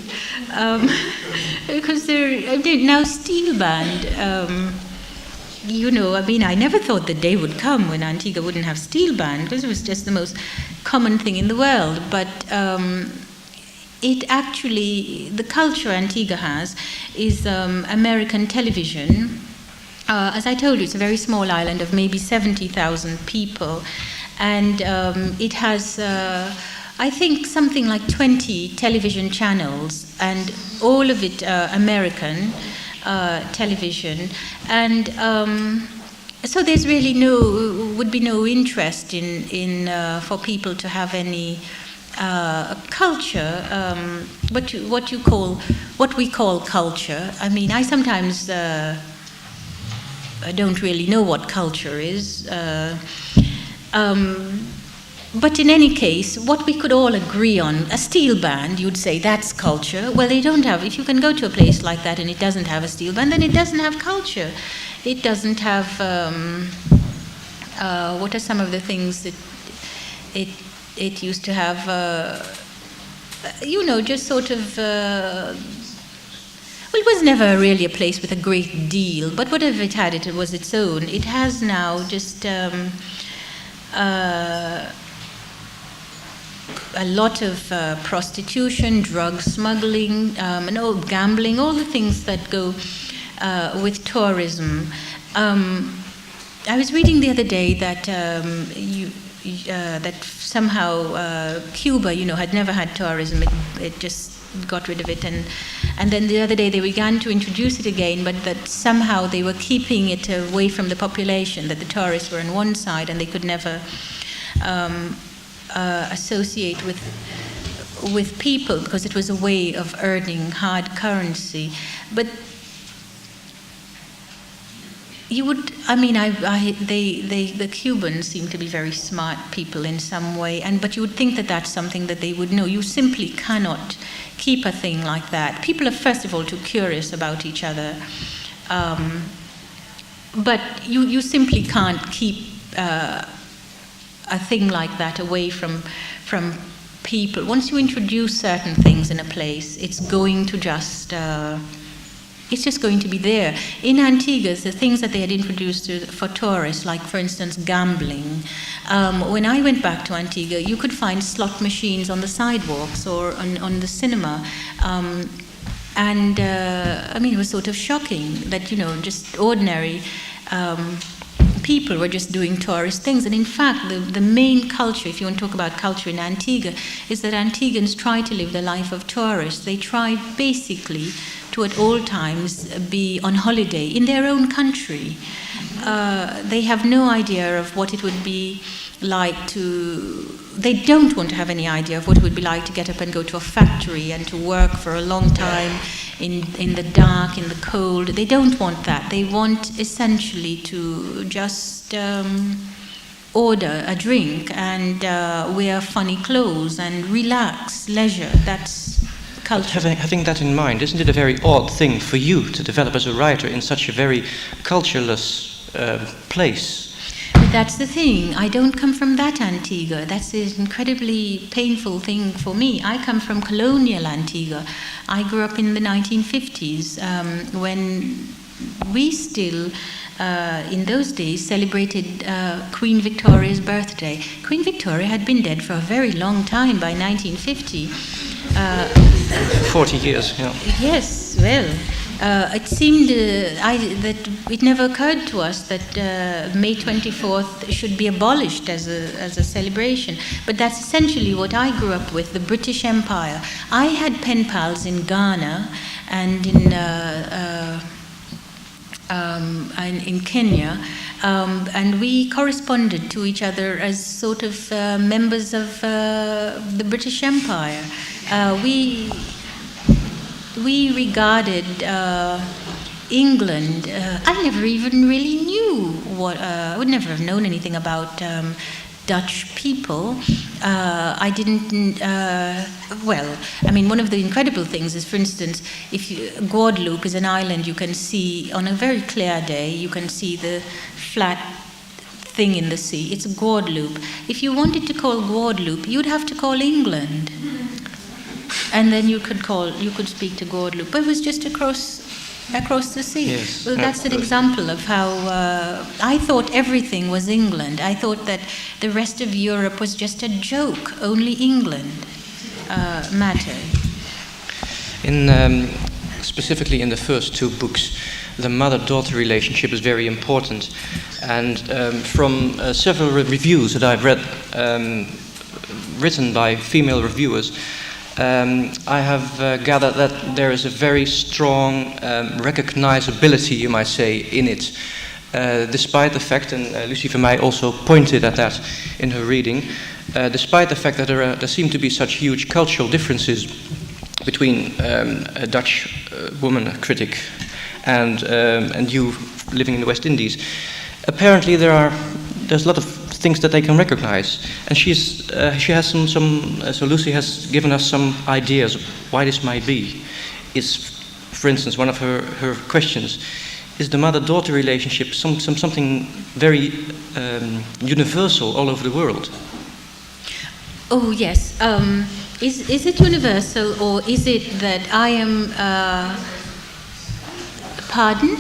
because they're now steel band. You know, I mean, I never thought the day would come when Antigua wouldn't have steel band, because it was just the most common thing in the world. But it actually, the culture Antigua has is American television. As I told you, it's a very small island of maybe 70,000 people. And it has, I think, something like 20 television channels, and all of it American television. And So there's really would be no interest in for people to have any culture, what we call culture. I mean, I sometimes I don't really know what culture is. But in any case, what we could all agree on, a steel band, you'd say that's culture. Well, they don't have, if you can go to a place like that and it doesn't have a steel band, then it doesn't have culture. It doesn't have, what are some of the things that it used to have, just sort of, well, it was never really a place with a great deal, but whatever it had, it was its own. It has now just a lot of prostitution, drug smuggling, and all gambling, all the things that go with tourism. I was reading the other day that that somehow Cuba, had never had tourism. It just got rid of it, and then the other day they began to introduce it again, but that somehow they were keeping it away from the population, that the tourists were on one side and they could never associate with people because it was a way of earning hard currency. But you would, the Cubans seem to be very smart people in some way, but you would think that that's something that they would know. You simply cannot keep a thing like that. People are first of all too curious about each other, but you simply can't keep a thing like that away from people. Once you introduce certain things in a place, it's going to just it's just going to be there. In Antigua, the things that they had introduced for tourists, like for instance gambling. When I went back to Antigua, you could find slot machines on the sidewalks or on the cinema. It was sort of shocking that, just ordinary people were just doing tourist things. And in fact, the main culture, if you want to talk about culture in Antigua, is that Antiguans try to live the life of tourists. They try basically to at all times be on holiday in their own country. They have no idea of what it would be like they don't want to have any idea of what it would be like to get up and go to a factory and to work for a long time in the dark, in the cold. They don't want that. They want essentially to just order a drink and wear funny clothes and relax, leisure. That's culture. Having that in mind, isn't it a very odd thing for you to develop as a writer in such a very cultureless place? But that's the thing. I don't come from that Antigua. That's an incredibly painful thing for me. I come from colonial Antigua. I grew up in the 1950s when we still, in those days, celebrated Queen Victoria's birthday. Queen Victoria had been dead for a very long time by 1950. 40 years, yeah. Yes, well, it seemed that it never occurred to us that May 24th should be abolished as a celebration. But that's essentially what I grew up with, the British Empire. I had pen pals in Ghana and in Kenya, and we corresponded to each other as sort of members of the British Empire. We regarded England. I never even really knew I would never have known anything about Dutch people. I didn't. One of the incredible things is, for instance, Guadeloupe is an island. You can see on a very clear day. You can see the flat thing in the sea. It's Guadeloupe. If you wanted to call Guadeloupe, you'd have to call England. And then you could speak to Guadeloupe. But it was just across the sea. Yes. Well, that's an example of how I thought everything was England. I thought that the rest of Europe was just a joke. Only England mattered. Specifically in the first two books, the mother-daughter relationship is very important. And from several reviews that I've read, written by female reviewers, I have gathered that there is a very strong recognizability, you might say, in it. despite the fact, and Lucy Vermeij also pointed at that in her reading, despite the fact that there seem to be such huge cultural differences between a Dutch woman critic and you living in the West Indies, apparently there's a lot of things that they can recognize, and she has some so Lucy has given us some ideas of why this might be. Is, for instance, one of her questions: is the mother-daughter relationship something very universal all over the world? Oh, yes. Is it universal, or is it that I am... pardon?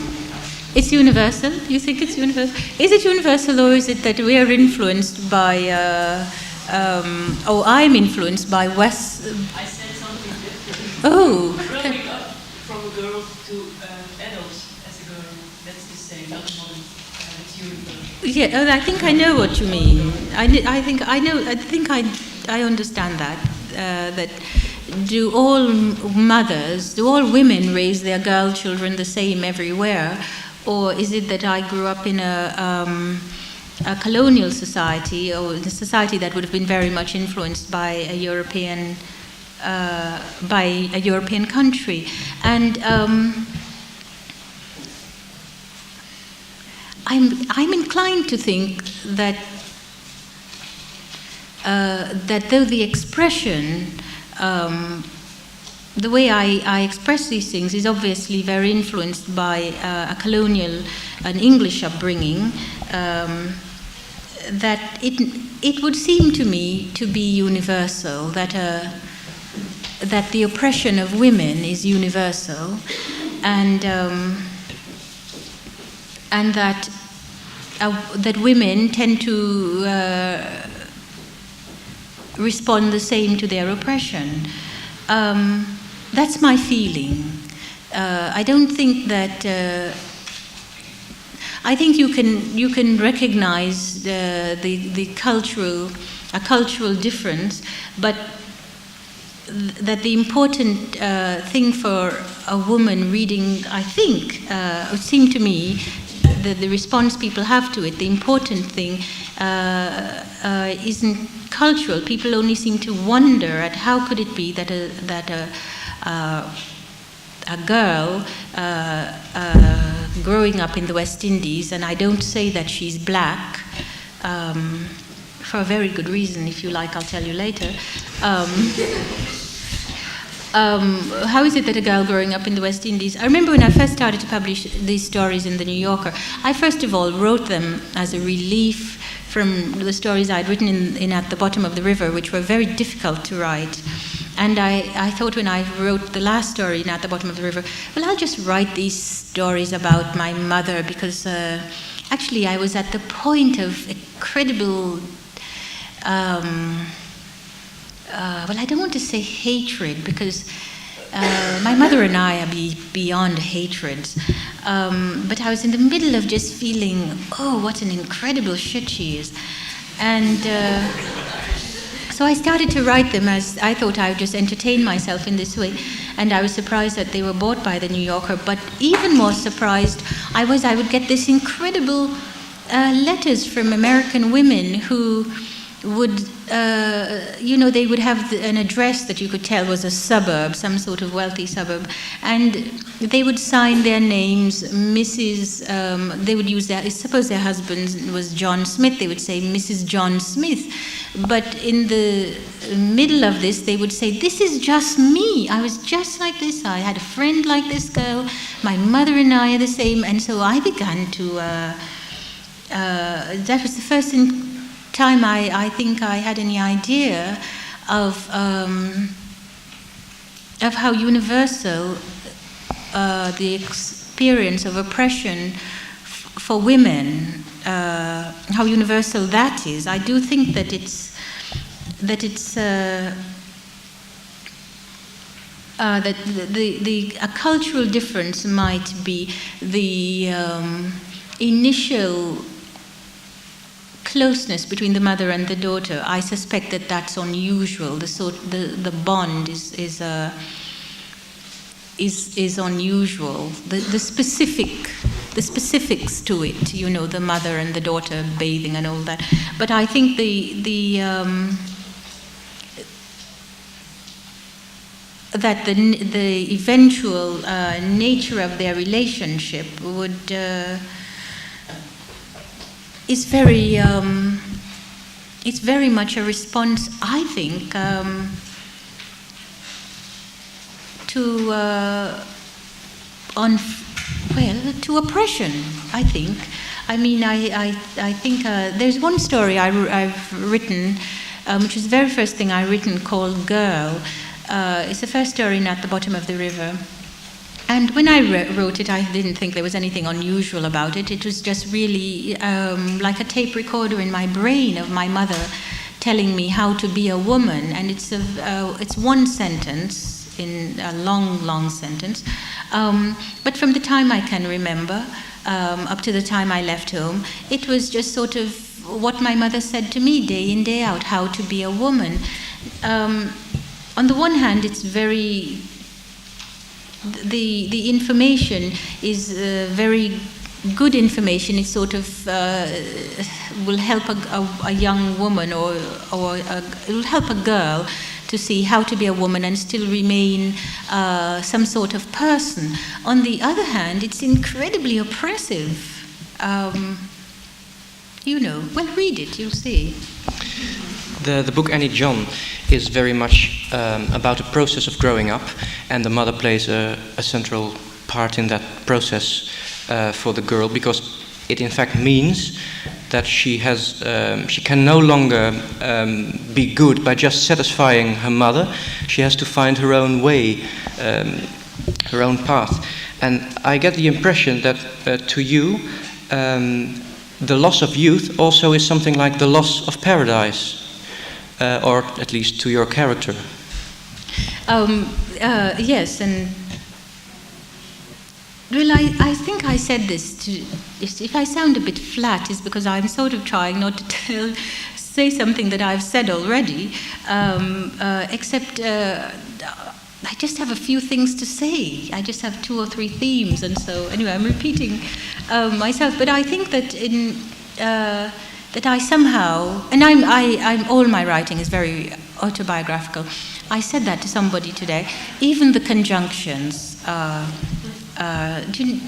It's universal? You think it's universal? Is it universal, or is it that we are influenced by... or I'm influenced by West... I said something different. Oh. Growing up from a girl to adults as a girl, that's the same, not modern. It's universal. Yeah, I think I know what you mean. I think I understand that. That do all women raise their girl children the same everywhere, or is it that I grew up in a colonial society, or a society that would have been very much influenced by a European country? And I'm inclined to think that that though the expression, the way I express these things is obviously very influenced by an English upbringing, that it would seem to me to be universal, that the oppression of women is universal, and that women tend to respond the same to their oppression. That's my feeling. I don't think that. I think you can recognize the cultural difference, but that the important thing for a woman reading, I think, it would seem to me, the response people have to it, the important thing isn't cultural. People only seem to wonder at how could it be that a girl growing up in the West Indies, and I don't say that she's black, for a very good reason, if you like, I'll tell you later. How is it that a girl growing up in the West Indies... I remember when I first started to publish these stories in The New Yorker, I first of all wrote them as a relief from the stories I'd written in At the Bottom of the River, which were very difficult to write. And I thought when I wrote the last story in At the Bottom of the River, well, I'll just write these stories about my mother, because actually I was at the point of incredible... well, I don't want to say hatred, because my mother and I are beyond hatred. But I was in the middle of just feeling, oh, what an incredible shit she is. And so I started to write them as I thought I would just entertain myself in this way. And I was surprised that they were bought by The New Yorker. But even more surprised I would get this incredible letters from American women who would, they would have an address that you could tell was a suburb, some sort of wealthy suburb, and they would sign their names, Mrs., they would use suppose their husband was John Smith, they would say Mrs. John Smith, but in the middle of this, they would say, this is just me, I was just like this, I had a friend like this girl, my mother and I are the same, and so I began to, that was the first time I think I had any idea of how universal the experience of oppression for women, how universal that is. I do think that that a cultural difference might be the initial closeness between the mother and the daughter. I suspect that that's unusual. The bond is unusual. The specific the specifics to it, you know, the mother and the daughter bathing and all that. But I think that the eventual nature of their relationship is very it's very much a response, I think, to oppression, I think. I mean, I think there's one story I've written, which is the very first thing I written, called Girl. It's the first story in At the Bottom of the River. And when I wrote it, I didn't think there was anything unusual about it. It was just really like a tape recorder in my brain of my mother telling me how to be a woman. And it's one sentence, in a long, long sentence. But from the time I can remember, up to the time I left home, it was just sort of what my mother said to me day in, day out, how to be a woman. On the one hand, it's very... The information is very good information. It sort of will help a young woman or it will help a girl to see how to be a woman and still remain some sort of person. On the other hand, it's incredibly oppressive. You know, well, read it, you'll see. The book Annie John is very much about the process of growing up, and the mother plays a central part in that process for the girl, because it in fact means that she can no longer be good by just satisfying her mother. She has to find her own way, her own path. And I get the impression that to you, the loss of youth also is something like the loss of paradise. Or at least to your character. Yes, and well, I think I said this. If I sound a bit flat, it's because I'm sort of trying not to say something that I've said already. Except I just have a few things to say. I just have 2 or 3 themes, and so anyway, I'm repeating myself. But I think that that I somehow, and I'm all my writing is very autobiographical. I said that to somebody today. Even the conjunctions, do you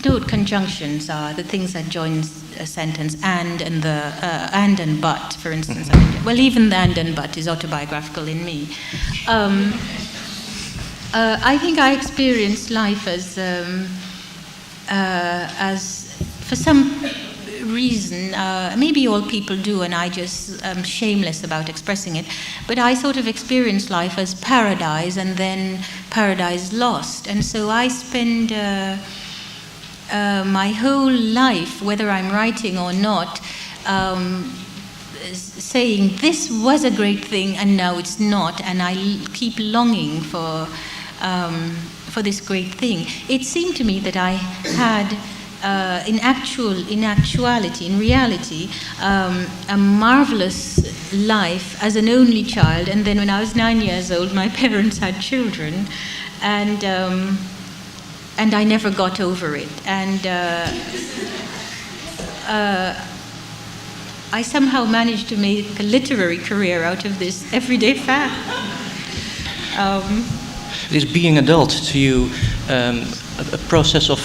know what conjunctions are? The things that join a sentence, and but, for instance. Mm-hmm. Well, even the and but is autobiographical in me. I think I experienced life as for some reason, maybe all people do, and I just am shameless about expressing it, but I sort of experienced life as paradise and then paradise lost. And so I spend my whole life, whether I'm writing or not, saying this was a great thing and now it's not, and I keep longing for this great thing. It seemed to me that I had in reality, a marvelous life as an only child. And then when I was 9 years old, my parents had children, and I never got over it. And I somehow managed to make a literary career out of this everyday fact. Is being adult to you a process of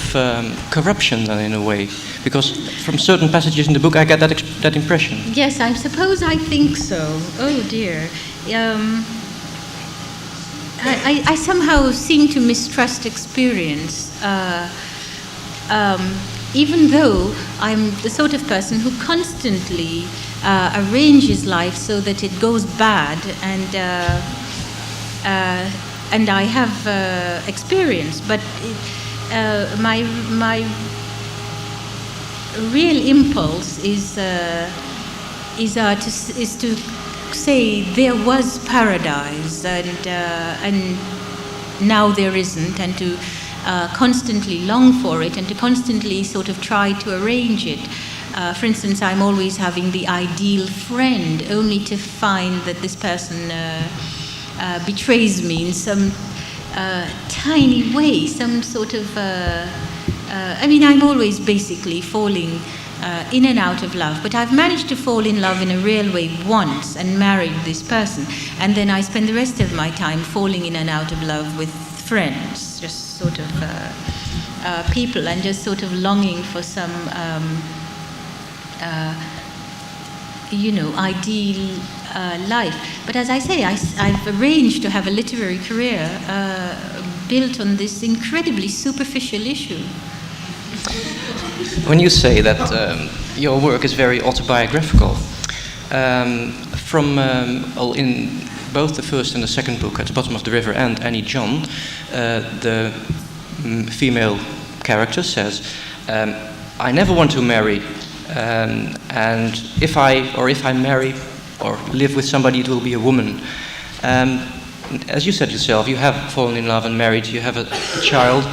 corruption, then, in a way? Because from certain passages in the book, I get that impression. Yes, I suppose I think so. Oh dear. I somehow seem to mistrust experience, even though I'm the sort of person who constantly arranges life so that it goes bad, and I have experience, but my real impulse is to say there was paradise, and now there isn't, and to constantly long for it, and to constantly sort of try to arrange it. For instance, I'm always having the ideal friend, only to find that this person betrays me in some tiny way, some sort of I mean, I'm always basically falling in and out of love, but I've managed to fall in love in a real way once and married this person, and then I spend the rest of my time falling in and out of love with friends, just sort of people, and just sort of longing for some ideal life. But as I say, I've arranged to have a literary career built on this incredibly superficial issue. When you say that your work is very autobiographical, in both the first and the second book, At the Bottom of the River and Annie John, the female character says, I never want to marry, and if I marry or live with somebody, it will be a woman. As you said yourself, you have fallen in love and married, you have a child.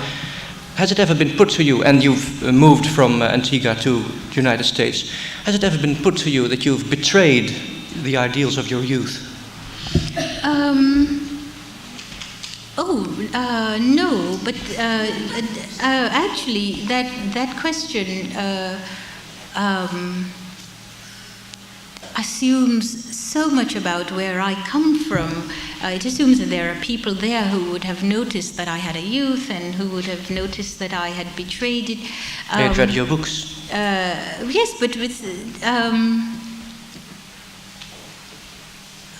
Has it ever been put to you, and you've moved from Antigua to the United States, has it ever been put to you that you've betrayed the ideals of your youth? No, but actually that question assumes so much about where I come from. It assumes that there are people there who would have noticed that I had a youth and who would have noticed that I had betrayed it. They had read your books? Yes, but with...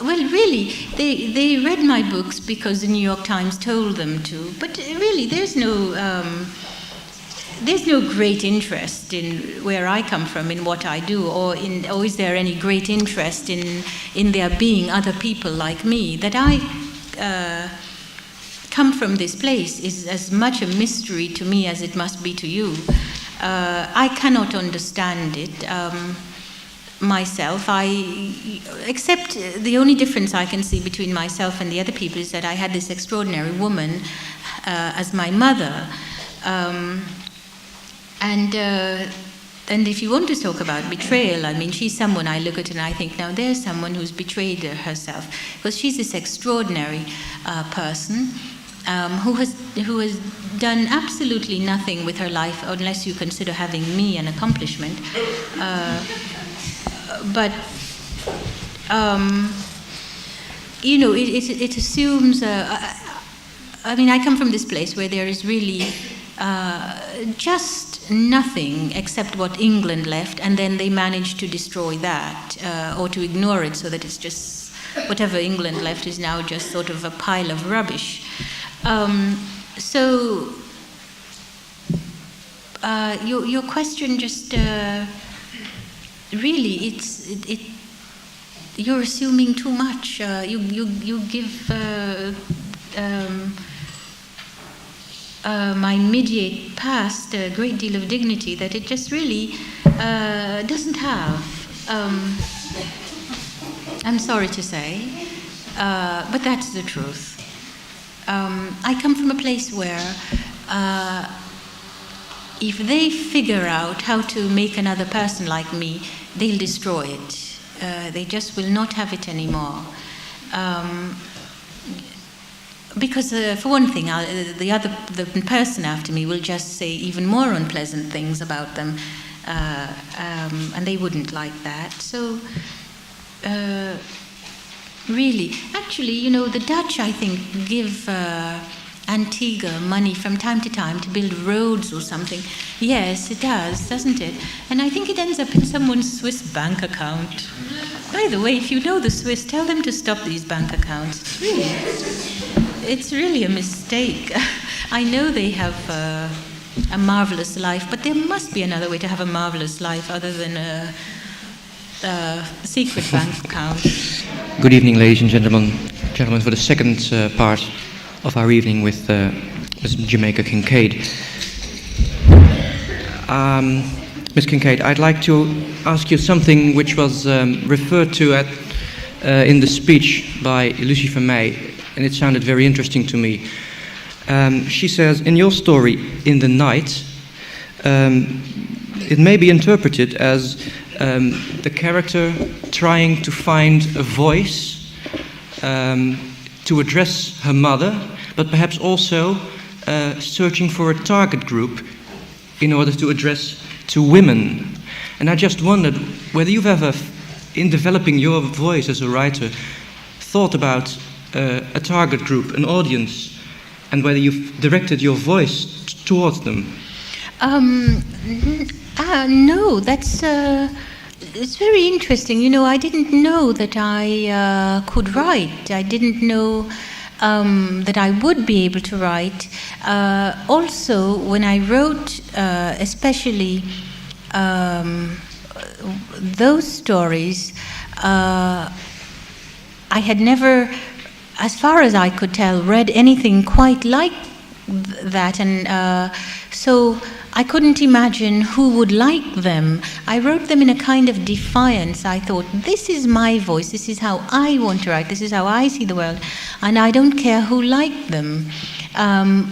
well, really, they read my books because the New York Times told them to. But really, there's no great interest in where I come from, in what I do, or is there any great interest in there being other people like me? That I come from this place is as much a mystery to me as it must be to you. I cannot understand it myself. Except the only difference I can see between myself and the other people is that I had this extraordinary woman as my mother. And if you want to talk about betrayal, I mean, she's someone I look at and I think, now there's someone who's betrayed herself, because she's this extraordinary person who has done absolutely nothing with her life, unless you consider having me an accomplishment. But it assumes. I mean, I come from this place where there is really just nothing except what England left, and then they managed to destroy that or to ignore it, so that it's just whatever England left is now just sort of a pile of rubbish. So your question just really you're assuming too much. You give my immediate past a great deal of dignity that it just really doesn't have. I'm sorry to say, but that's the truth. I come from a place where if they figure out how to make another person like me, they'll destroy it. They just will not have it anymore. Because for one thing, the person after me will just say even more unpleasant things about them, and they wouldn't like that. So, really, actually, the Dutch, I think, give Antigua money from time to time to build roads or something. Yes, it does, doesn't it? And I think it ends up in someone's Swiss bank account. By the way, if you know the Swiss, tell them to stop these bank accounts. It's really a mistake. I know they have a marvelous life, but there must be another way to have a marvelous life other than a secret bank account. Good evening, ladies and gentlemen. For the second part of our evening with Ms. Jamaica Kincaid. Ms. Kincaid, I'd like to ask you something which was referred to in the speech by Lucy van Meij, and it sounded very interesting to me. She says, in your story, In the Night, it may be interpreted as the character trying to find a voice to address her mother, but perhaps also searching for a target group in order to address to women. And I just wondered whether you've ever, in developing your voice as a writer, thought about a target group, an audience, and whether you've directed your voice towards them. No, that's it's very interesting. You know, I didn't know that I could write. I didn't know that I would be able to write. Also, when I wrote, especially those stories, I had never, as far as I could tell, read anything quite like that, and so I couldn't imagine who would like them. I wrote them in a kind of defiance. I thought, this is my voice, this is how I want to write, this is how I see the world, and I don't care who liked them.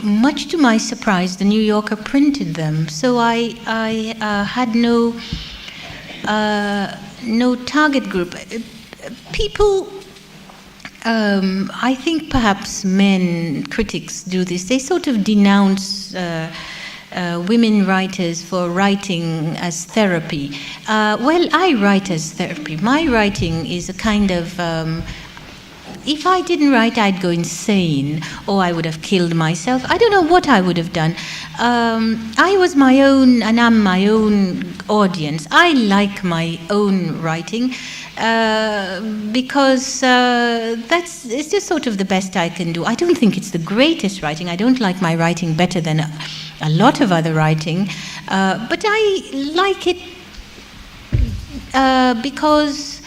Much to my surprise, the New Yorker printed them, so I had no target group. People, I think perhaps men, critics do this, they sort of denounce women writers for writing as therapy. Well, I write as therapy. My writing is a kind of, if I didn't write, I'd go insane, or I would have killed myself. I don't know what I would have done. I was my own, and I'm my own audience. I like my own writing because it's just sort of the best I can do. I don't think it's the greatest writing. I don't like my writing better than a lot of other writing, but I like it because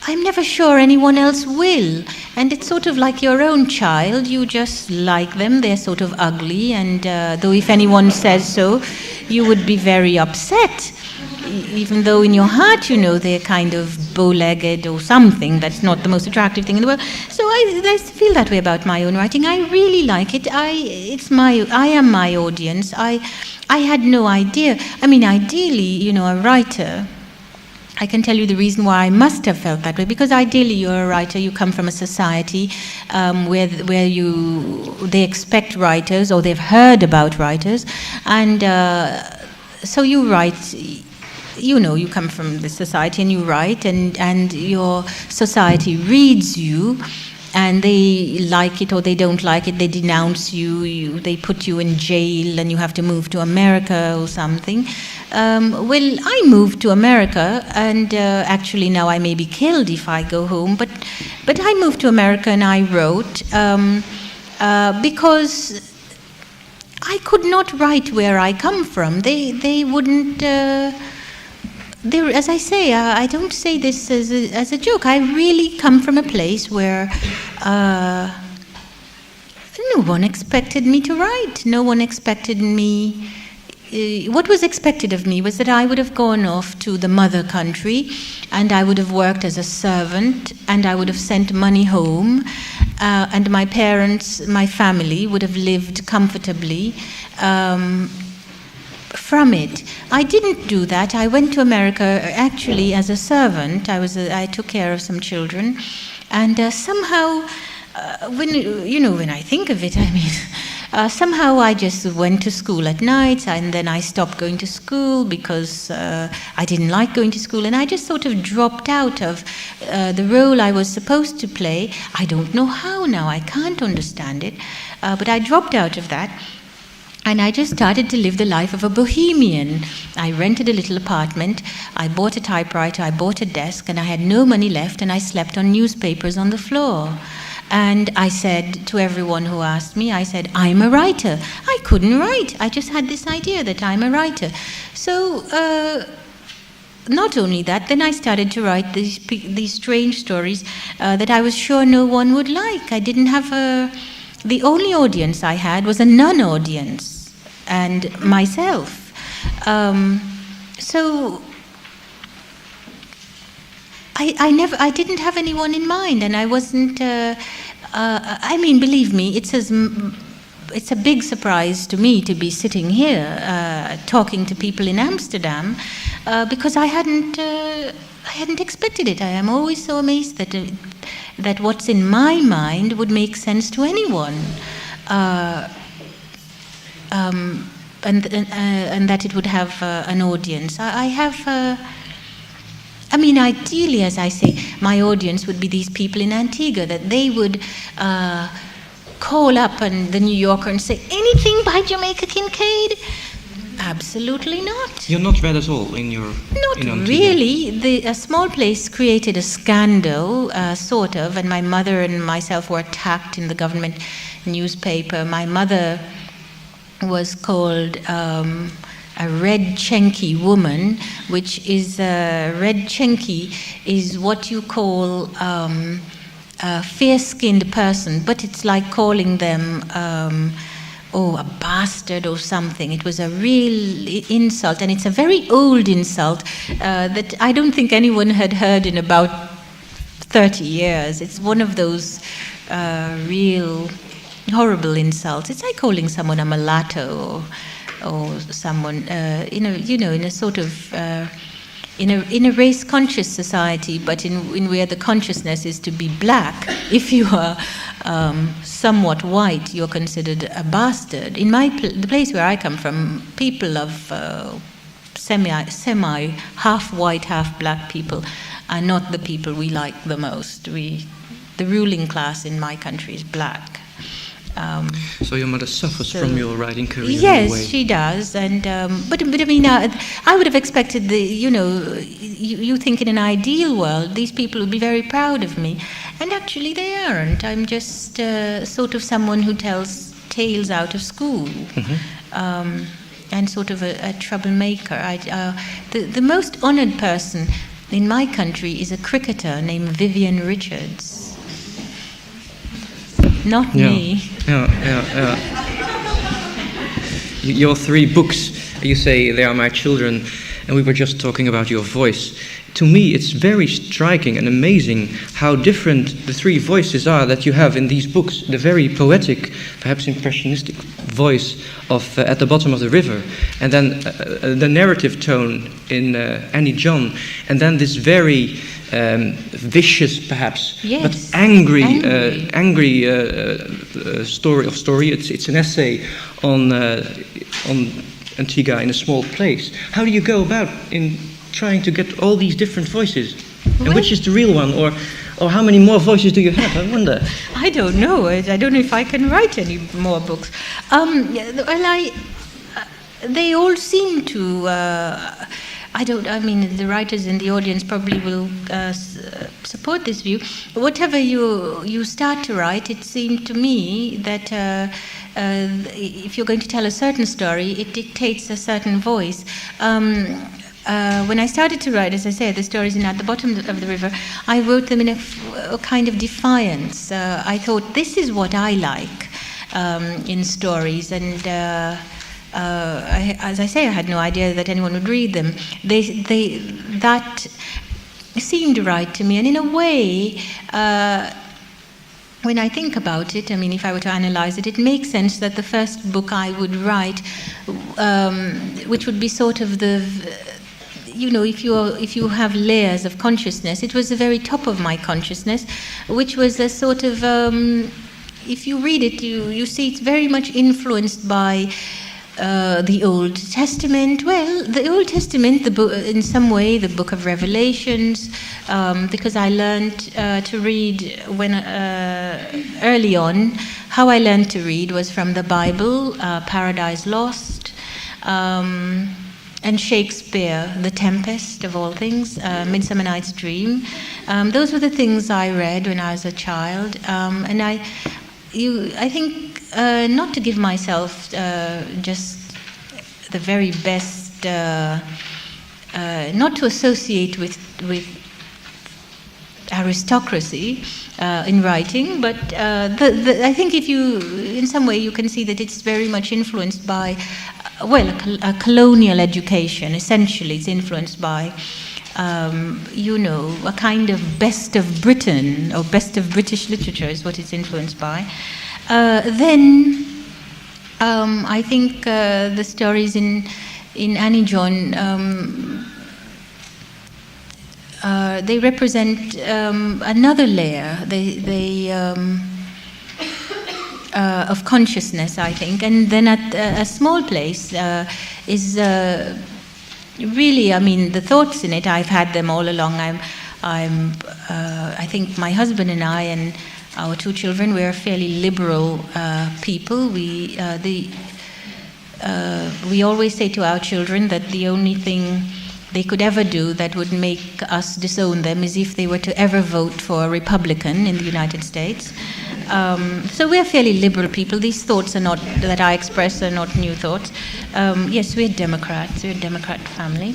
I'm never sure anyone else will. And it's sort of like your own child. You just like them. They're sort of ugly. And though if anyone says so, you would be very upset. Even though in your heart you know they're kind of bow-legged or something. That's not the most attractive thing in the world. So I feel that way about my own writing. I really like it. I am my audience. I had no idea. I mean, ideally, you know, a writer, I can tell you the reason why I must have felt that way, because ideally you're a writer, you come from a society where they expect writers, or they've heard about writers, and so you write. You know, you come from the society and you write, and your society reads you, and they like it or they don't like it, they denounce you, they put you in jail and you have to move to America or something. Well, I moved to America, and actually now I may be killed if I go home, but I moved to America and I wrote because I could not write where I come from. They wouldn't... as I say, I don't say this as a joke. I really come from a place where no one expected me to write. No one expected me. What was expected of me was that I would have gone off to the mother country, and I would have worked as a servant, and I would have sent money home, and my parents, my family, would have lived comfortably from it. I didn't do that. I went to America actually as a servant. I took care of some children, and somehow, when I think of it, I mean, somehow I just went to school at night, and then I stopped going to school because I didn't like going to school, and I just sort of dropped out of the role I was supposed to play. I don't know how now. I can't understand it, but I dropped out of that. And I just started to live the life of a bohemian. I rented a little apartment, I bought a typewriter, I bought a desk, and I had no money left, and I slept on newspapers on the floor. And I said to everyone who asked me, I said, I'm a writer. I couldn't write. I just had this idea that I'm a writer. So, not only that, then I started to write these strange stories that I was sure no one would like. I didn't have the only audience I had was a non-audience, and myself. So I didn't have anyone in mind, and I wasn't. I mean, believe me, it's a big surprise to me to be sitting here talking to people in Amsterdam, because I hadn't expected it. I am always so amazed that what's in my mind would make sense to anyone. and that it would have an audience. I have. I mean, ideally, as I say, my audience would be these people in Antigua, that they would call up and the New Yorker and say, anything by Jamaica Kincaid? Absolutely not. You're not read at all in your... Not in Antigua. really. A small place created a scandal, sort of, and my mother and myself were attacked in the government newspaper. My mother was called... a red chenky woman, which is red chenky is what you call a fair-skinned person, but it's like calling them a bastard or something. It was a real insult, and it's a very old insult that I don't think anyone had heard in about 30 years. It's one of those real horrible insults. It's like calling someone a mulatto or someone, in a sort of, in a race-conscious society, but in where the consciousness is to be black. If you are somewhat white, you're considered a bastard. In the place where I come from, people of semi half white, half black people are not the people we like the most. The ruling class in my country is black. So your mother suffers from your writing career. Yes, in a way. she does, and but I mean, I would have expected you think in an ideal world these people would be very proud of me, and actually they aren't. I'm just sort of someone who tells tales out of school, and sort of a troublemaker. The most honoured person in my country is a cricketer named Vivian Richards. Not me. Yeah. Your 3 books, you say they are my children, and we were just talking about your voice. To me, it's very striking and amazing how different the 3 voices are that you have in these books. The very poetic, perhaps impressionistic voice of At the Bottom of the River, and then the narrative tone in Annie John, and then this very vicious, perhaps, yes, but angry story. It's an essay on Antigua in a small place. How do you go about in trying to get all these different voices? And which is the real one, or how many more voices do you have? I wonder. I don't know. I don't know if I can write any more books. They all seem to. I mean, the writers in the audience probably will support this view. Whatever you start to write, it seemed to me that if you're going to tell a certain story, it dictates a certain voice. When I started to write, as I said, the stories in At the Bottom of the River, I wrote them in a kind of defiance. I thought, this is what I like in stories, and as I say, I had no idea that anyone would read them. That seemed right to me, and in a way, when I think about it, I mean, if I were to analyze it, it makes sense that the first book I would write, which would be sort of if you have layers of consciousness, it was the very top of my consciousness, which was a sort of, if you read it, you see it's very much influenced by the Old Testament. Well, the Old Testament, the book, in some way, the Book of Revelations, because I learned to read when early on. How I learned to read was from the Bible, Paradise Lost, and Shakespeare, The Tempest, of all things, Midsummer Night's Dream. Those were the things I read when I was a child, and I think not to give myself just the very best, not to associate with aristocracy in writing, but I think if you, in some way, you can see that it's very much influenced by, a colonial education. Essentially, it's influenced by, a kind of best of Britain, or best of British literature is what it's influenced by. Then I think the stories in Annie John, they represent another layer. of consciousness, I think. And then at a small place is really, I mean, the thoughts in it, I've had them all along. I think my husband and I and our 2 children, we're fairly liberal people. We always say to our children that the only thing they could ever do that would make us disown them is if they were to ever vote for a Republican in the United States. So we're fairly liberal people. These thoughts are not, that I express, are not new thoughts. Yes, we're Democrats. We're a Democrat family.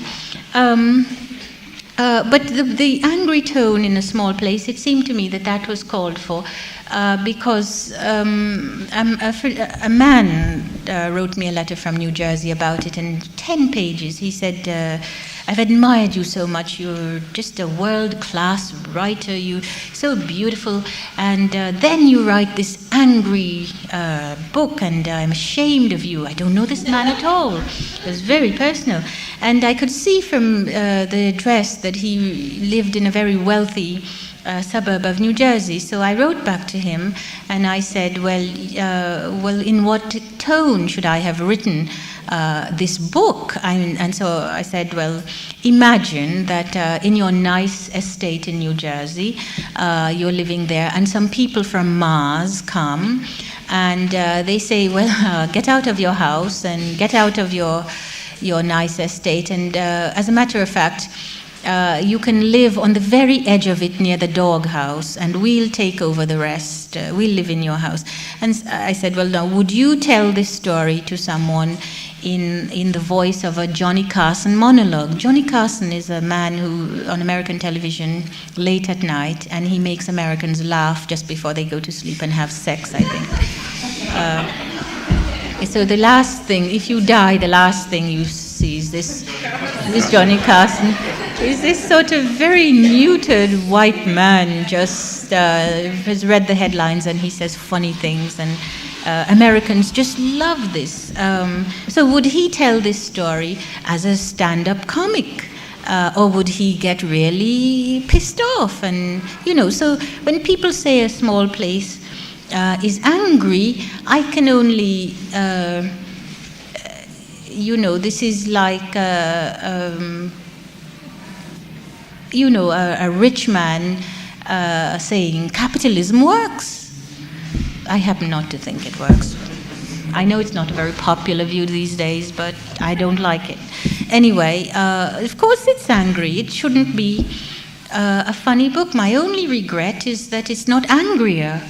But the angry tone in a small place, it seemed to me that was called for because a man wrote me a letter from New Jersey about it, in 10 pages. He said, I've admired you so much. You're just a world-class writer. You're so beautiful. And then you write this angry book, and I'm ashamed of you. I don't know this man at all. It was very personal. And I could see from the address that he lived in a very wealthy suburb of New Jersey. So I wrote back to him, and I said, well, in what tone should I have written this book? And so I said, well, imagine that in your nice estate in New Jersey, you're living there, and some people from Mars come, and they say, well, get out of your house and get out of your nice estate, and as a matter of fact, you can live on the very edge of it near the doghouse, and we'll take over the rest. We'll live in your house. And I said, well, now, would you tell this story to someone in the voice of a Johnny Carson monologue? Johnny Carson is a man who, on American television, late at night, and he makes Americans laugh just before they go to sleep and have sex, I think. So the last thing, if you die, the last thing you see is this Johnny Carson. Is this sort of very neutered white man, just has read the headlines and he says funny things, and Americans just love this. So would he tell this story as a stand-up comic? Or would he get really pissed off? And, so when people say a small place is angry, I can only, this is like a rich man saying capitalism works. I happen not to think it works. I know it's not a very popular view these days, but I don't like it. Anyway, of course it's angry. It shouldn't be a funny book. My only regret is that it's not angrier.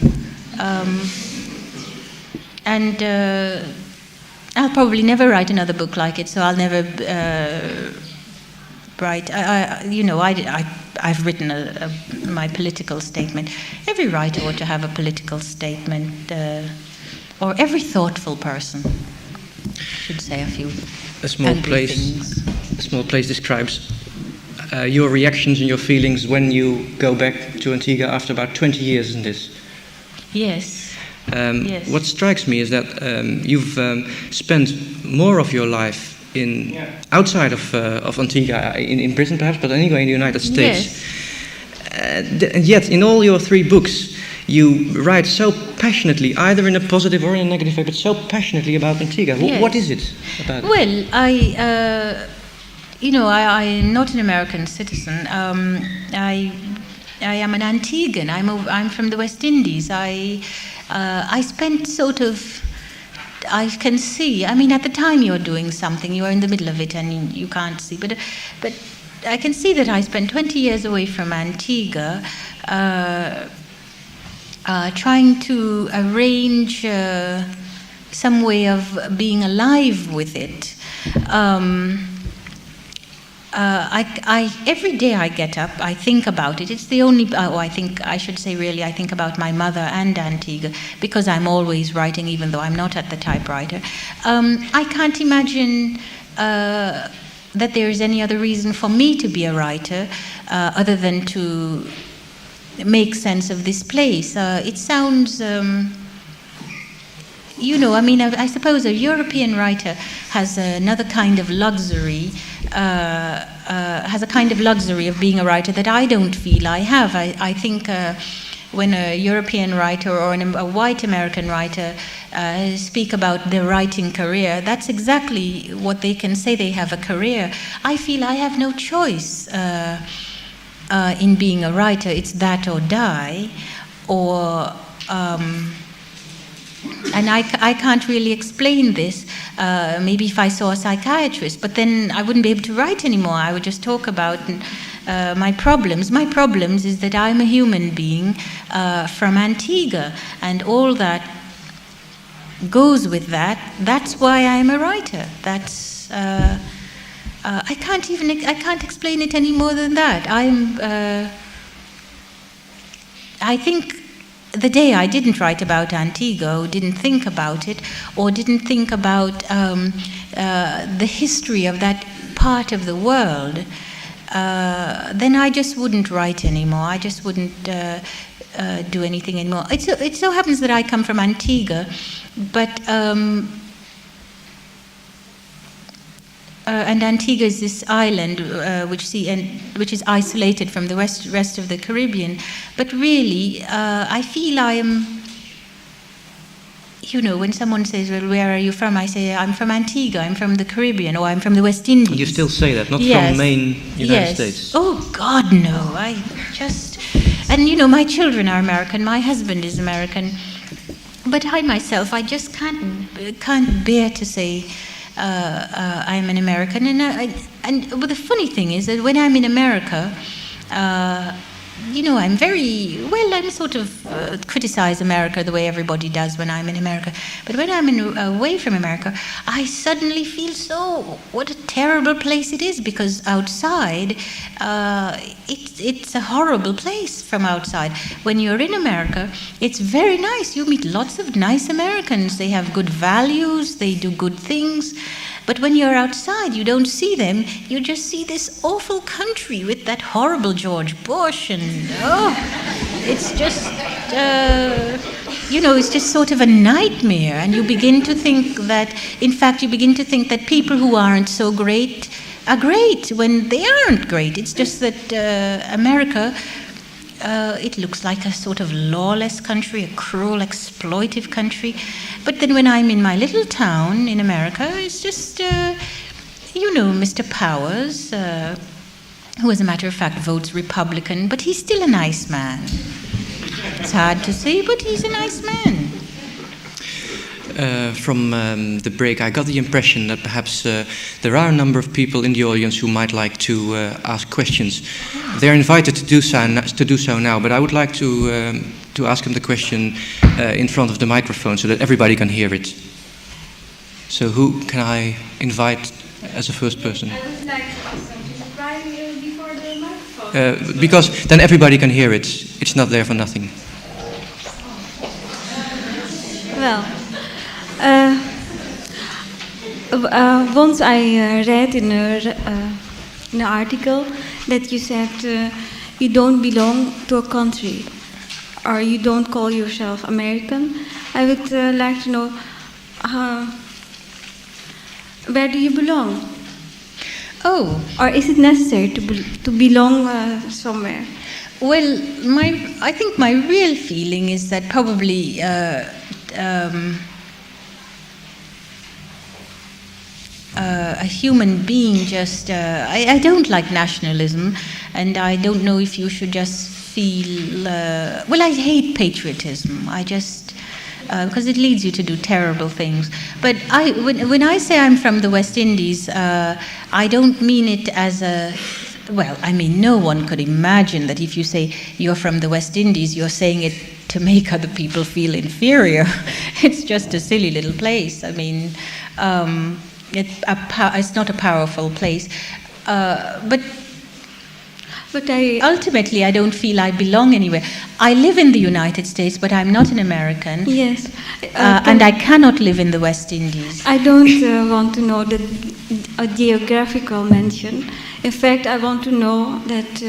I'll probably never write another book like it, so I'll never write. I've written my political statement. Every writer ought to have a political statement, or every thoughtful person should say a few. A small place describes your reactions and your feelings when you go back to Antigua after about 20 years, isn't this? Yes. Yes. What strikes me is that you've spent more of your life outside of Antigua, in Britain perhaps, but anyway in the United States. Yes. And yet, in all your 3 books, you write so passionately, either in a positive or in a negative way, but so passionately about Antigua. Yes. What is it about it? Well, I'm not an American citizen. I am an Antiguan. I'm from the West Indies. I spent sort of, I can see, I mean, at the time you're doing something, you are in the middle of it and you can't see, but I can see that I spent 20 years away from Antigua, trying to arrange some way of being alive with it. Every day I get up, I think about it. It's the only, I think about my mother and Antigua, because I'm always writing, even though I'm not at the typewriter. I can't imagine that there is any other reason for me to be a writer other than to make sense of this place. It sounds, I suppose a European writer has another kind of luxury, has a kind of luxury of being a writer that I don't feel I have. I think when a European writer or a white American writer speak about their writing career, that's exactly what they can say. They have a career. I feel I have no choice in being a writer. It's that or die, or and I can't really explain this. Maybe if I saw a psychiatrist, but then I wouldn't be able to write anymore. I would just talk about my problems. My problems is that I'm a human being from Antigua, and all that goes with that. That's why I'm a writer. That's I can't explain it any more than that. I think the day I didn't write about Antigua, or didn't think about it, or didn't think about the history of that part of the world, then I just wouldn't write anymore. I just wouldn't do anything anymore. It so happens that I come from Antigua, but and Antigua is this island which is isolated from the rest of the Caribbean. But really, I feel I am. You know, when someone says, "Well, where are you from?" I say, "I'm from Antigua. I'm from the Caribbean, or I'm from the West Indies." You still say that, not Yes. from Maine, United Yes. States. Oh God, no! And you know, my children are American. My husband is American, but I myself, I just can't bear to say I'm an American. But the funny thing is that when I'm in America, you know, I'm sort of criticize America the way everybody does when I'm in America. But when I'm away from America, I suddenly feel what a terrible place it is, because outside, it's a horrible place from outside. When you're in America, it's very nice. You meet lots of nice Americans. They have good values. They do good things. But when you're outside, you don't see them. You just see this awful country with that horrible George Bush, and it's just, you know, it's just sort of a nightmare. And you begin to think that, in fact, people who aren't so great are great when they aren't great. It's just that America, it looks like a sort of lawless country, a cruel, exploitive country. But then when I'm in my little town in America, it's just, you know, Mr. Powers, who as a matter of fact votes Republican, but he's still a nice man. It's hard to say, but he's a nice man. From the break, I got the impression that perhaps there are a number of people in the audience who might like to ask questions. They're invited to do so now, but I would like to ask them the question in front of the microphone so that everybody can hear it. So who can I invite as a first person? I would like to ask something right before the microphone. Because then everybody can hear it. It's not there for nothing. Well, once I read in an article that you said you don't belong to a country, or you don't call yourself American. I would like to know, where do you belong? Oh, Or is it necessary to belong somewhere? well, I think my real feeling is that probably a human being just... I don't like nationalism, and I don't know if you should just feel... I hate patriotism. I just... because it leads you to do terrible things. But when I say I'm from the West Indies, I don't mean it as a... Well, I mean, no one could imagine that if you say you're from the West Indies, you're saying it to make other people feel inferior. It's just a silly little place. I mean, it's not a powerful place. But ultimately, I don't feel I belong anywhere. I live in the United States, but I'm not an American. Yes. And I cannot live in the West Indies. I don't want to know a geographical mention. In fact, I want to know that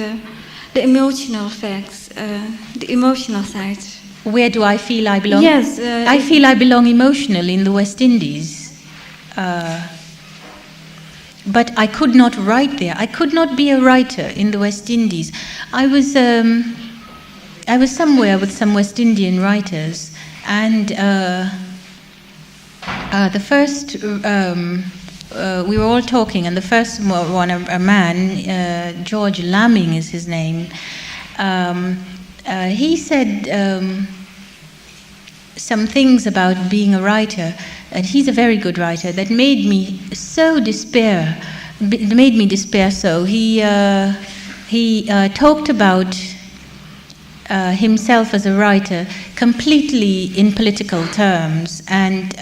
the emotional facts, the emotional sides. Where do I feel I belong? Yes. I feel I belong emotionally in the West Indies. But I could not write there. I could not be a writer in the West Indies. I was I was somewhere with some West Indian writers, and the first, we were all talking, and the first one, a man, George Lamming is his name, he said some things about being a writer, and he's a very good writer, that made me so despair. Made me despair. So he talked about himself as a writer completely in political terms, and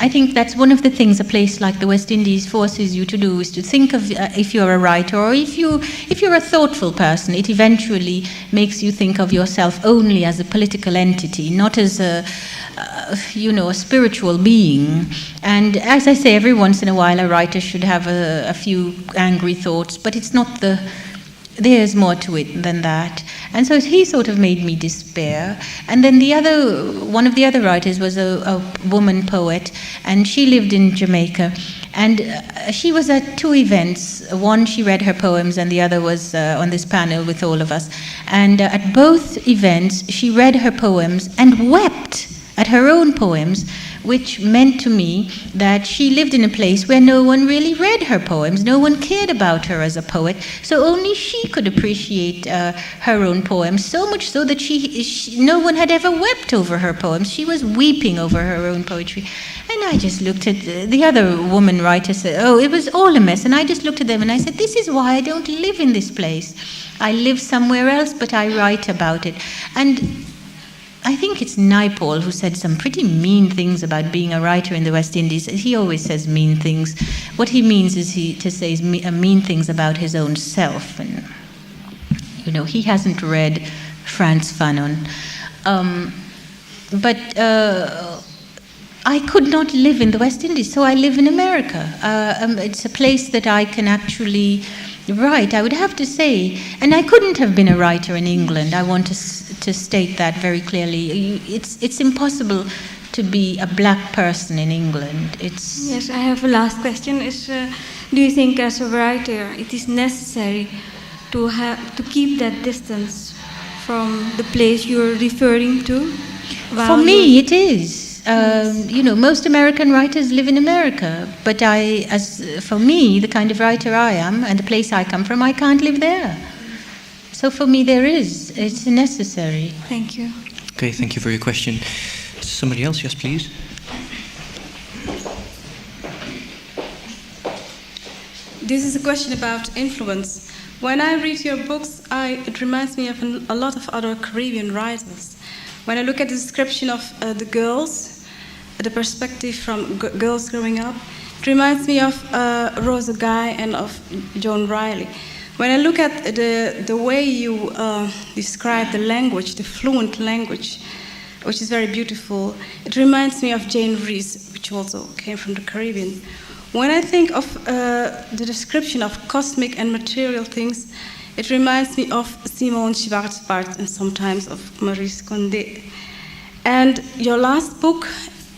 I think that's one of the things a place like the West Indies forces you to do, is to think of, if you're a writer, or if you're a thoughtful person, it eventually makes you think of yourself only as a political entity, not as a spiritual being. And as I say, every once in a while a writer should have a few angry thoughts, but it's not there's more to it than that. And so he sort of made me despair. And then one of the other writers was a woman poet, and she lived in Jamaica. And she was at two events. One, she read her poems, and the other was on this panel with all of us. And at both events, she read her poems and wept at her own poems, which meant to me that she lived in a place where no one really read her poems, no one cared about her as a poet, so only she could appreciate her own poems, so much so that no one had ever wept over her poems. She was weeping over her own poetry. And I just looked at the other woman writer, said, oh, it was all a mess. And I just looked at them and I said, this is why I don't live in this place. I live somewhere else, but I write about it. And I think it's Naipaul who said some pretty mean things about being a writer in the West Indies. He always says mean things. What he means is to say mean things about his own self. And, he hasn't read Frantz Fanon. But I could not live in the West Indies, so I live in America. It's a place that I can actually write, I would have to say. And I couldn't have been a writer in England. I want to state that very clearly. It's impossible to be a black person in England. Yes, I have a last question. Do you think as a writer it is necessary to keep that distance from the place you're referring to? For me, it is. Most American writers live in America, but for me, the kind of writer I am and the place I come from, I can't live there. So for me, it's necessary. Thank you. Okay, thank you for your question. Somebody else, yes, please. This is a question about influence. When I read your books, it reminds me of a lot of other Caribbean writers. When I look at the description of the girls, the perspective from girls growing up, it reminds me of Rosa Guy and of John Riley. When I look at the way you describe the language, the fluent language, which is very beautiful, it reminds me of Jane Rees, which also came from the Caribbean. When I think of the description of cosmic and material things, it reminds me of Simone Schwarzbart and sometimes of Maurice Condé. And your last book,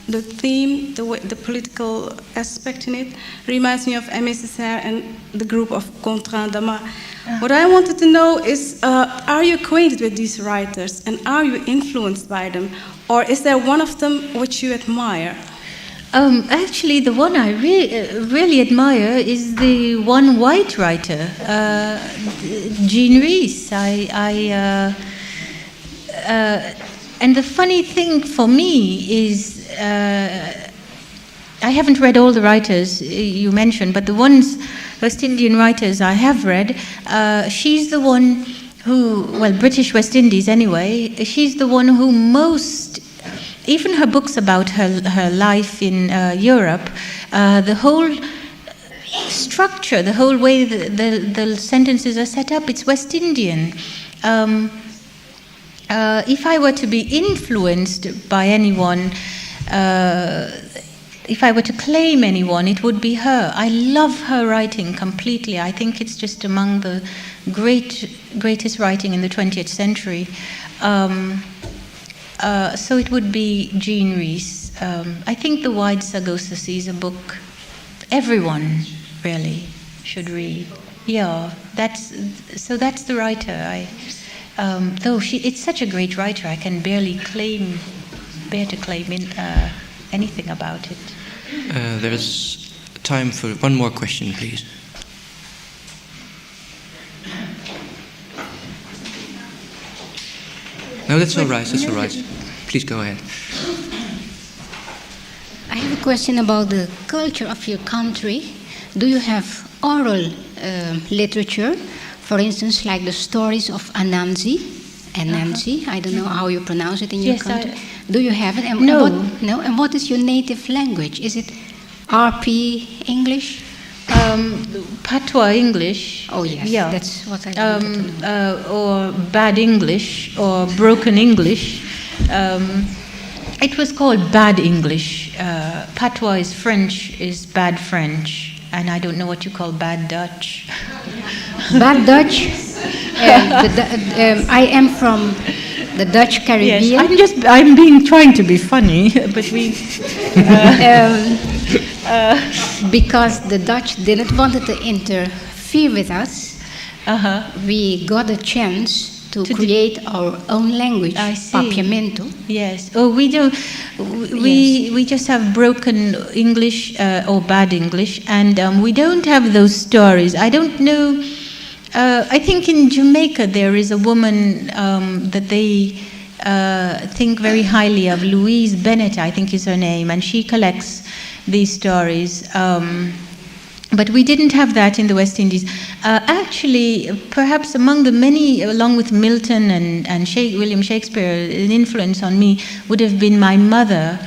the theme, the political aspect in it, reminds me of Aimé Césaire and the group of Contraint d'Amas. What I wanted to know is, are you acquainted with these writers and are you influenced by them? Or is there one of them which you admire? Actually, the one I really admire is the one white writer, Jean Rhys. And the funny thing for me is, I haven't read all the writers you mentioned, but the West Indian writers I have read, she's the one who, British West Indies anyway, she's the one who most, even her books about her life in Europe, the whole structure, the whole way the sentences are set up, it's West Indian. If I were to be influenced by anyone, if I were to claim anyone, it would be her. I love her writing completely. I think it's just among the greatest writing in the 20th century. So it would be Jean Rhys. I think The Wide Sargasso Sea is a book everyone really should read. Yeah, that's the writer. Though it's such a great writer, I can bear to claim anything about it. There is time for one more question, please. No, that's all right. That's all right. Please go ahead. I have a question about the culture of your country. Do you have oral literature, for instance, like the stories of Anansi? I don't know how you pronounce it in your country. Do you have it? And No. And what is your native language? Is it RP English? Patois English. Oh yes, Yeah. that's what I wanted to know. Or bad English or broken English. It was called bad English. Patois is French, is bad French, and I don't know what you call bad Dutch. Bad Dutch. I am from the Dutch Caribbean. Yes, I'm trying to be funny, but we. Because the Dutch didn't want to interfere with us, we got a chance to create our own language, I see. Papiamento. Yes. Oh, we don't. We just have broken English or bad English, and we don't have those stories. I don't know. I think in Jamaica there is a woman that they think very highly of. Louise Bennett, I think is her name, and she collects these stories. But we didn't have that in the West Indies. Actually, perhaps among the many, along with Milton and William Shakespeare, an influence on me would have been my mother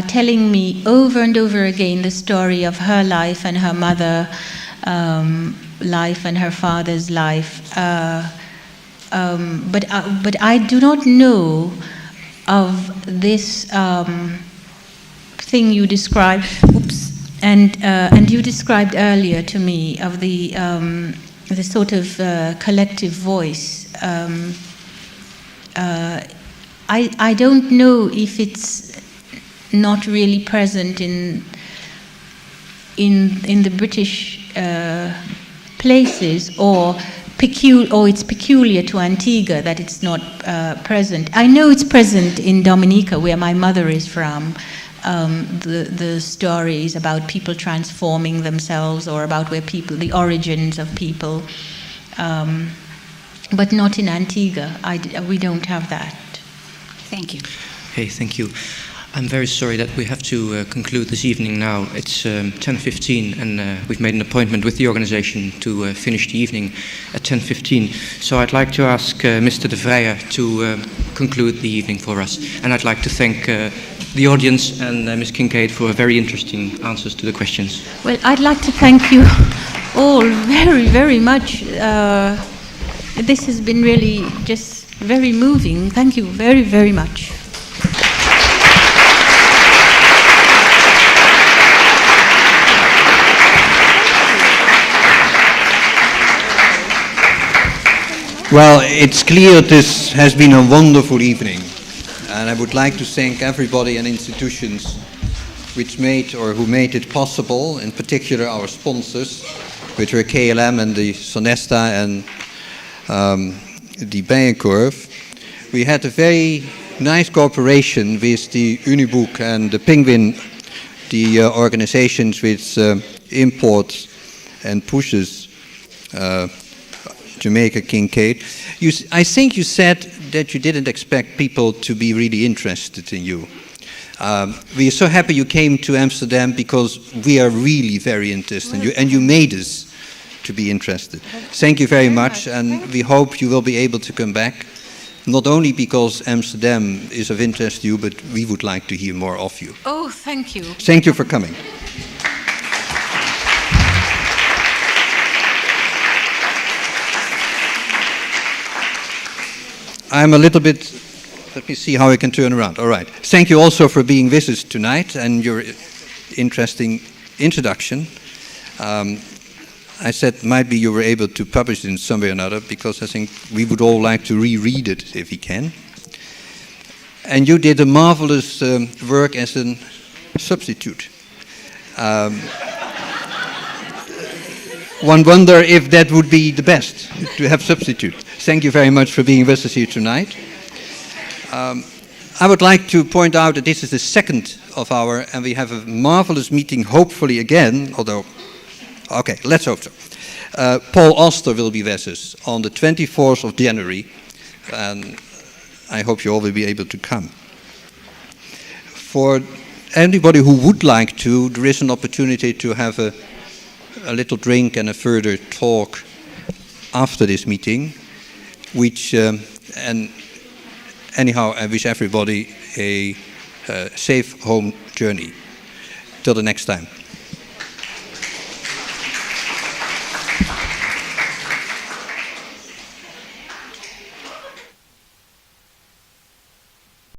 telling me over and over again the story of her life and her mother life and her father's life. But I do not know of this thing you described. Oops. And you described earlier to me of the sort of collective voice. I don't know if it's not really present in the British places, or it's peculiar to Antigua that it's not present. I know it's present in Dominica, where my mother is from. The stories about people transforming themselves, or about the origins of people, but not in Antigua. We don't have that. Thank you. Okay, thank you. I'm very sorry that we have to conclude this evening now. It's 10:15, and we've made an appointment with the organization to finish the evening at 10:15. So I'd like to ask Mr. De Vrijer to conclude the evening for us. And I'd like to thank the audience and Ms. Kincaid for very interesting answers to the questions. Well, I'd like to thank you all very, very much. This has been really just very moving. Thank you very, very much. Well, it's clear this has been a wonderful evening, and I would like to thank everybody and institutions who made it possible, in particular our sponsors, which were KLM and the Sonesta and the Bijenkorf. We had a very nice cooperation with the Unibook and the Penguin, the organizations which import and pushes Jamaica Kincaid. I think you said that you didn't expect people to be really interested in you. We are so happy you came to Amsterdam, because we are really very interested in you, and you made us to be interested. Thank you very much, and we hope you will be able to come back, not only because Amsterdam is of interest to you, but we would like to hear more of you. Oh, thank you. Thank you for coming. I'm a little bit, let me see how I can turn around. All right. Thank you also for being with us tonight and your interesting introduction. I said maybe you were able to publish it in some way or another, because I think we would all like to reread it if we can. And you did a marvelous work as a substitute. One wonder if that would be the best, to have substitute. thank you very much for being with us here tonight. I would like to point out that this is the second of our, and we have a marvelous meeting, hopefully again, although, okay, let's hope so. Paul Auster will be with us on the 24th of January, and I hope you all will be able to come. For anybody who would like to, there is an opportunity to have a little drink and a further talk after this meeting, which, and anyhow, I wish everybody a safe home journey. Till the next time.